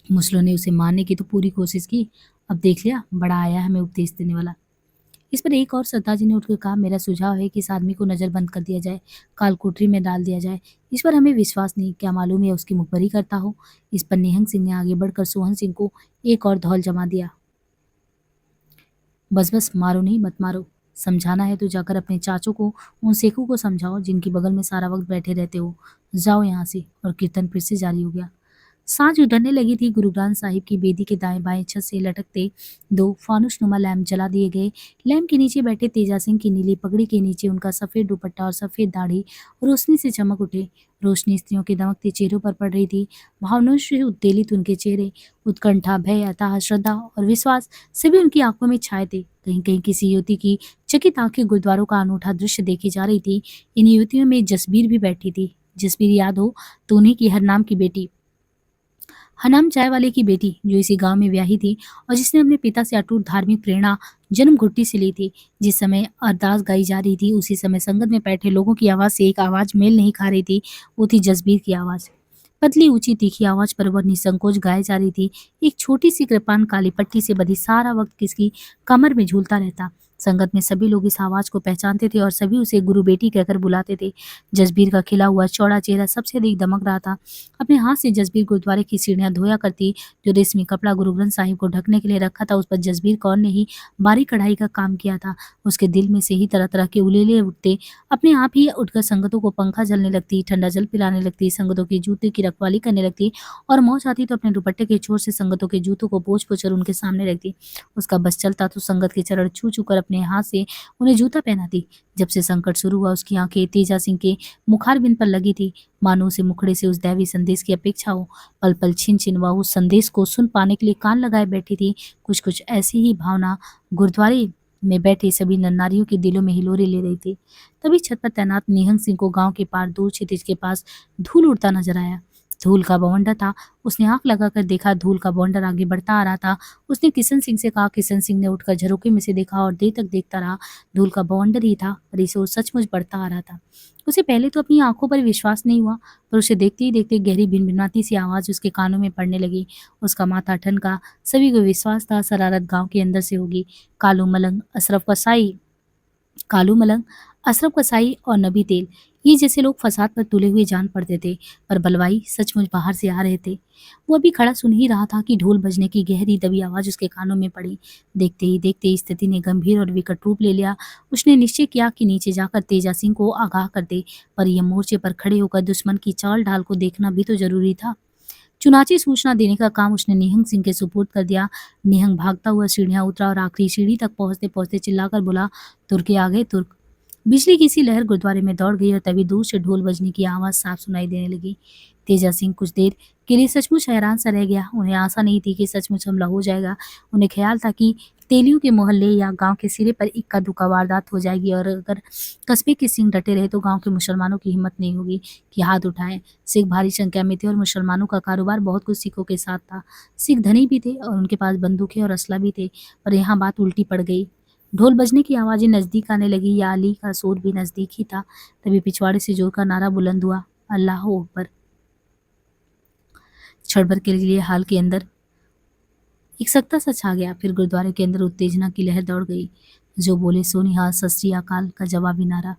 मुसलों ने उसे मारने की तो पूरी कोशिश की। अब देख लिया, बड़ा आया हमें उपदेश देने वाला। इस पर एक और सरदार जी ने उठकर कहा, मेरा सुझाव है कि इस आदमी को नजरबंद कर दिया जाए, कालकोठरी में डाल दिया जाए। इस पर हमें विश्वास नहीं, क्या मालूम है उसकी मुखबरी करता हो। इस पर निहंग सिंह ने आगे बढ़कर सोहन सिंह को एक और धौल जमा दिया। बस बस, मारो नहीं, मत मारो। समझाना है तो जाकर अपने चाचों को, उन सेखों को समझाओ जिनकी बगल में सारा वक्त बैठे रहते हो। जाओ यहाँ से। और कीर्तन फिर से जारी हो गया। सांझ उतरने लगी थी। गुरु ग्रंथ साहिब की बेदी के दाएं बाएं छत से लटकते 2 फानुसनुमा लैंप जला दिए गए। लैंप के नीचे बैठे तेजा सिंह की नीली पगड़ी के नीचे उनका सफेद दुपट्टा और सफेद दाढ़ी रोशनी से चमक उठे। रोशनी स्त्रियों के दमकते चेहरों पर पड़ रही थी। भावनाओं से उत्तेलित उनके चेहरे, उत्कंठा, भय, अथाह श्रद्धा और विश्वास सभी उनकी आंखों में छाए थे। कहीं कहीं किसी युवती की चकित आंखें गुरुद्वारों का अनूठा दृश्य देखी जा रही थी। इन युवतियों में जसबीर भी बैठी थी। जसबीर याद हो तो उन्हीं की हरनाम की बेटी, हनाम चाय वाले की बेटी, जो इसी गांव में ब्याही थी और जिसने अपने पिता से अटूट धार्मिक प्रेरणा जन्म घुट्टी से ली थी। जिस समय अरदास गाई जा रही थी उसी समय संगत में बैठे लोगों की आवाज से एक आवाज मेल नहीं खा रही थी। वो थी जसबीर की आवाज। पतली ऊंची तीखी आवाज पर वह निसंकोच गाई जा रही थी। एक छोटी सी कृपान काली पट्टी से बधी सारा वक्त किसकी कमर में झूलता रहता। संगत में सभी लोग इस आवाज को पहचानते थे और सभी उसे गुरु बेटी कहकर बुलाते थे। जसबीर का खिला हुआ चौड़ा चेहरा सबसे अधिक दमक रहा था। अपने हाथ से जसबीर गुरुद्वारे की सीढ़ियां धोया करती। जो रेशमी कपड़ा गुरु ग्रंथ साहिब को ढकने के लिए रखा था उस पर जसबीर कौर ने ही बारीक कढ़ाई का काम किया था। उसके दिल में से ही तरह तरह के उलेले उठते। अपने आप ही उठकर संगतों को पंखा झलने लगती, ठंडा जल पिलाने लगती, संगतों की जूते की रखवाली करने लगती और मौज आती तो अपने दुपट्टे के छोर से संगतों के जूतों को पोंछ पोंछ कर उनके सामने रखती। उसका बस चलता तो संगत के चरण छू छू कर अपने हाथ से उन्हें जूता पहनाती। जब से संकट शुरू हुआ उसकी आंखें तेजा सिंह के मुखारबिंद पर लगी थी, मानो उसे मुखड़े से उस दैवी संदेश की अपेक्षा हो। पल पल छिन छिन वह उस संदेश को सुन पाने के लिए कान लगाए बैठी थी। कुछ कुछ ऐसी ही भावना गुरुद्वारे में बैठे सभी नर नारियों के दिलों में हिलोरे ले रही थी। तभी छत पर तैनात निहंग सिंह को गांव के पार दूर क्षितिज के पास धूल उड़ता नजर आया। धूल का बवंडर था। उसने आंख लगाकर देखा, धूल का बवंडर आगे बढ़ता आ रहा था। उसने किशन सिंह से कहा। किशन सिंह ने उठकर झरोखे में से देखा और देर तक देखता रहा। धूल का बवंडर ही था और इसे वो सचमुच बढ़ता आ रहा था। उसे पहले तो अपनी आंखों पर विश्वास नहीं हुआ, पर उसे देखते ही देखते गहरी भिनभिनाती सी आवाज उसके कानों में पड़ने लगी। उसका माथा ठनका। सभी को विश्वास था शरारत गांव के अंदर से होगी। कालू मलंग, अशरफ कसाई और नबी तेल, ये जैसे लोग फसाद पर तुले हुए जान पड़ते थे, पर बलवाई सचमुच बाहर से आ रहे थे। वो अभी खड़ा सुन ही रहा था कि ढोल बजने की गहरी दबी आवाज उसके कानों में पड़ी। देखते ही देखते स्थिति ने गंभीर और विकट रूप ले लिया। उसने निश्चय किया कि नीचे जाकर तेजा सिंह को आगाह कर दे, पर यह मोर्चे पर खड़े होकर दुश्मन की चाल ढाल को देखना भी तो जरूरी था। चुनाची सूचना देने का काम उसने निहंग सिंह के सुपुर्द कर दिया। निहंग भागता हुआ सीढ़ियां उतरा और आखिरी सीढ़ी तक पहुंचते पहुंचते चिल्लाकर बोला, तुर्के आ गए तुर्क। बिजली की सी लहर गुरुद्वारे में दौड़ गई और तभी दूर से ढोल बजने की आवाज साफ सुनाई देने लगी। तेजा सिंह कुछ देर के लिए सचमुच हैरान सा रह गया। उन्हें आशा नहीं थी कि सचमुच हमला हो जाएगा। उन्हें ख्याल था कि तेलियों के मोहल्ले या गांव के सिरे पर इक्का दुक्का वारदात हो जाएगी और अगर कस्बे के सिंह डटे रहे तो गांव के मुसलमानों की हिम्मत नहीं होगी कि हाथ उठाएं। सिख भारी संख्या में थे और मुसलमानों का कारोबार बहुत कुछ सिखों के साथ था। सिख धनी भी थे और उनके पास बंदूकें और असला भी थे, पर यहाँ बात उल्टी पड़ गई। ढोल बजने की आवाजें नजदीक आने लगी। या अली का शोर भी नजदीक ही था। तभी पिछवाड़े से जोर का नारा बुलंद हुआ, अल्लाह अकबर। क्षण भर के लिए हाल के अंदर एक सख्ता सा छा गया। फिर गुरुद्वारे के अंदर उत्तेजना की लहर दौड़ गई। जो बोले सो निहाल, सत श्री अकाल का जवाबी नारा,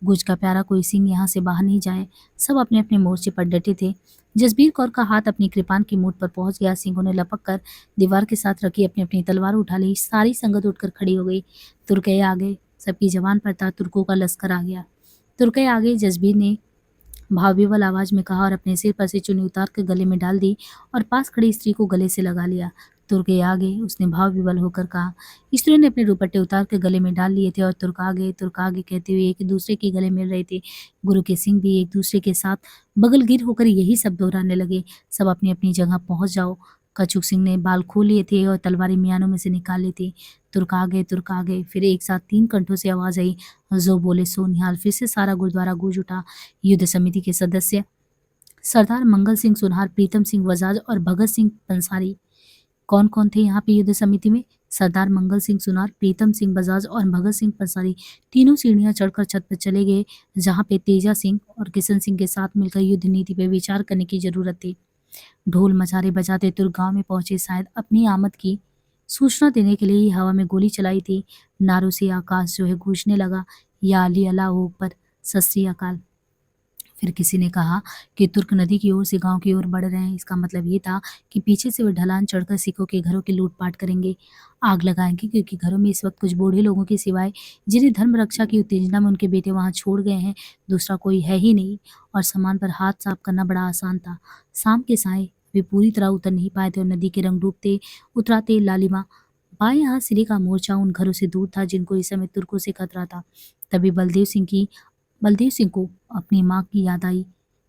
गुज का प्यारा कोई सिंह यहाँ से बाहर नहीं जाए। सब अपने अपने मोर्चे पर डटे थे। जसबीर कौर का हाथ अपनी कृपान की मूठ पर पहुंच गया। सिंहों ने लपक कर दीवार के साथ रखी अपनी अपनी तलवार उठा ली। सारी संगत उठकर खड़ी हो गई। तुर्के आ गए। सबकी जबान पर था, तुर्कों का लश्कर आ गया। तुर्के आ गए, जसबीर ने भावविवल आवाज में कहा और अपने सिर पर से चुन्नी उतार कर गले में डाल दी और पास खड़ी स्त्री को गले से लगा लिया। तुर्के आ गए, उसने भाव विवल होकर कहा। स्त्री ने अपने दुपट्टे उतार कर गले में डाल लिए थे और तुर्क आ गए कहते हुए एक दूसरे के गले मिल रहे थे। गुरु के सिंह भी एक दूसरे के साथ बगलगिर होकर यही सब दोहराने लगे, सब अपनी अपनी जगह पहुंच जाओ। कछुक सिंह ने बाल खोल लिए थे और तलवारें मियानों में से निकाल ली थी। तुर्क आ गए, तुर्क आ गए। फिर एक साथ 3 कंठों से आवाज आई, जो बोले सो निहाल। फिर से सारा गुरुद्वारा गूंज उठा। युद्ध समिति के सदस्य सरदार मंगल सिंह सुनहार, प्रीतम सिंह वजाज और भगत सिंह पंसारी। कौन कौन थे यहाँ पे युद्ध समिति में? सरदार मंगल सिंह सुनार, प्रीतम सिंह बजाज और भगत सिंह पंसारी तीनों सीढ़ियां चढ़कर छत पर चले गए, जहाँ पे तेजा सिंह और किशन सिंह के साथ मिलकर युद्ध नीति पर विचार करने की जरूरत थी। ढोल मचारे बजाते तुर्क गांव में पहुंचे। शायद अपनी आमद की सूचना देने के लिए ही हवा में गोली चलाई थी। नारों से आकाश जो है गूंजने लगा, या अली अल्लाह अकबर, सत श्री अकाल। फिर किसी ने कहा कि तुर्क नदी की ओर से गांव की ओर बढ़ रहे हैं। इसका मतलब ये था कि पीछे से वे ढलान चढ़कर सिखों के घरों की लूटपाट करेंगे, आग लगाएंगे, क्योंकि घरों में इस वक्त कुछ बूढ़े लोगों के सिवाय जिन्हें धर्म रक्षा की उत्तेजना में उनके बेटे वहां छोड़ गए हैं, दूसरा कोई है ही नहीं। और सामान पर हाथ साफ करना बड़ा आसान था। शाम के साए वे पूरी तरह उतर नहीं पाए थे और नदी के रंग डूबते उतराते लालिमा। बाएं हाथ सिरे का मोर्चा उन घरों से दूर था जिनको इस समय तुर्कों से खतरा था। तभी बलदेव सिंह को अपनी माँ की याद आई।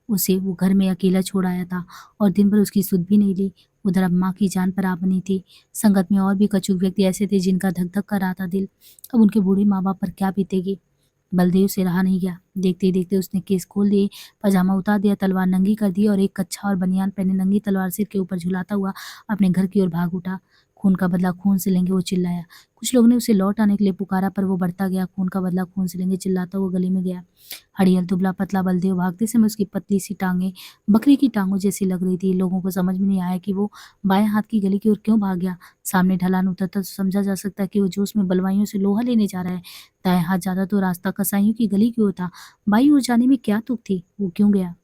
उसे वो घर में अकेला छोड़ आया था और दिन भर उसकी सुध भी नहीं ली। उधर अब माँ की जान पर आ बनी थी। संगत में और भी कछुक व्यक्ति ऐसे थे जिनका धक धक कर रहा था दिल। अब उनके बूढ़े माँ बाप पर क्या बीतेगी। बलदेव से रहा नहीं गया। देखते ही देखते उसने केस खोल दिए, पजामा उतार दिया, तलवार नंगी कर दी और एक कच्छा और बनियान पहने नंगी तलवार सिर के ऊपर झुलाता हुआ अपने घर की ओर भाग उठा। खून का बदला खून से लेंगे, वो चिल्लाया। कुछ लोगों ने उसे लौट आने के लिए पुकारा, पर वो बढ़ता गया। खून का बदला खून से लेंगे चिल्लाता हुआ गली में गया। हड़ियल दुबला पतला बलदेव भागते समय उसकी पतली सी टांगें बकरी की टांगों जैसी लग रही थी। लोगों को समझ में नहीं आया कि वो बाएं हाथ की गली की ओर क्यों भाग गया। सामने ढलान उतरता तो समझा जा सकता कि वो जोश में बलवाइयों से लोहा लेने जा रहा है। दाएं हाथ ज्यादा तो रास्ता कसाईयों की गली की ओर था। बाई ओर जाने में क्या तुक थी, वो क्यों गया।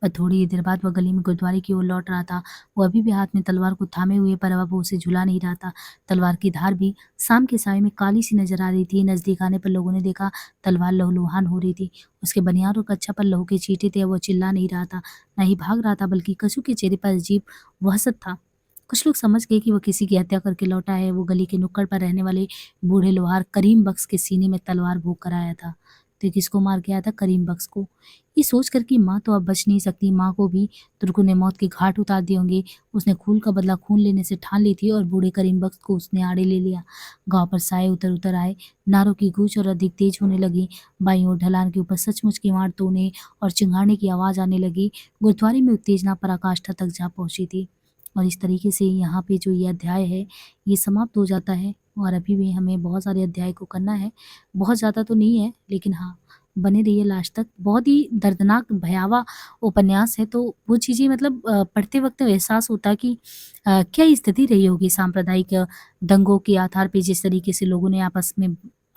पर थोड़ी ही देर बाद वह गली में गुरुद्वारे की ओर लौट रहा था। वो अभी भी हाथ में तलवार को थामे हुए, पर अब वो उसे झुला नहीं रहा था। तलवार की धार भी शाम के साये में काली सी नजर आ रही थी। नजदीक आने पर लोगों ने देखा तलवार लहूलुहान हो रही थी। उसके बनियान और कच्छा पर लहू के छींटे थे। वो चिल्ला नहीं रहा था, न ही भाग रहा था, बल्कि कछु के चेहरे पर अजीब वहशत था। कुछ लोग समझ गए कि वह किसी की हत्या करके लौटा है। वो गली के नुक्कड़ पर रहने वाले बूढ़े लोहार करीम बख्श के सीने में तलवार भोंक कर आया था। तो किसको मार के आया था? करीम बख्श को। ये सोचकर कि माँ तो अब बच नहीं सकती, माँ को भी तुर्कों ने मौत के घाट उतार दिए होंगे, उसने खून का बदला खून लेने से ठान ली थी और बूढ़े करीम बख्श को उसने आड़े ले लिया। गांव पर साए उतर उतर आए। नारों की गूंज और अधिक तेज होने लगी। बाईं ओर ढलान के ऊपर सचमुच की मार तोड़ने और चिंगारने की आवाज आने लगी। गुरुद्वारे में उत्तेजना पराकाष्ठा तक जा पहुंची थी। और इस तरीके से यहाँ पे जो ये अध्याय है ये समाप्त हो जाता है। और अभी भी हमें बहुत सारे अध्याय को करना है। बहुत ज़्यादा तो नहीं है, लेकिन हाँ, बने रहिए लास्ट तक। बहुत ही दर्दनाक भयावह उपन्यास है। तो वो चीज़ें मतलब पढ़ते वक्त एहसास होता है कि क्या स्थिति रही होगी सांप्रदायिक दंगों के आधार पे, जिस तरीके से लोगों ने आपस में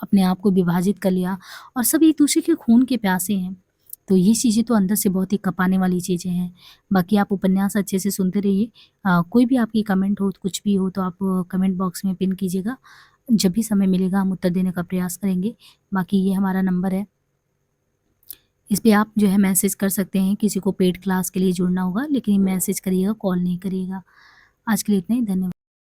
अपने आप को विभाजित कर लिया और सब एक दूसरे के खून के प्यासे हैं। तो ये चीज़ें तो अंदर से बहुत ही कँपाने वाली चीज़ें हैं। बाकी आप उपन्यास अच्छे से सुनते रहिए। कोई भी आपकी कमेंट हो, कुछ भी हो तो आप कमेंट बॉक्स में पिन कीजिएगा। जब भी समय मिलेगा हम उत्तर देने का प्रयास करेंगे। बाकी ये हमारा नंबर है, इस पे आप जो है मैसेज कर सकते हैं। किसी को पेड क्लास के लिए जुड़ना होगा लेकिन मैसेज करिएगा, कॉल नहीं करिएगा। आज के लिए इतना ही, धन्यवाद।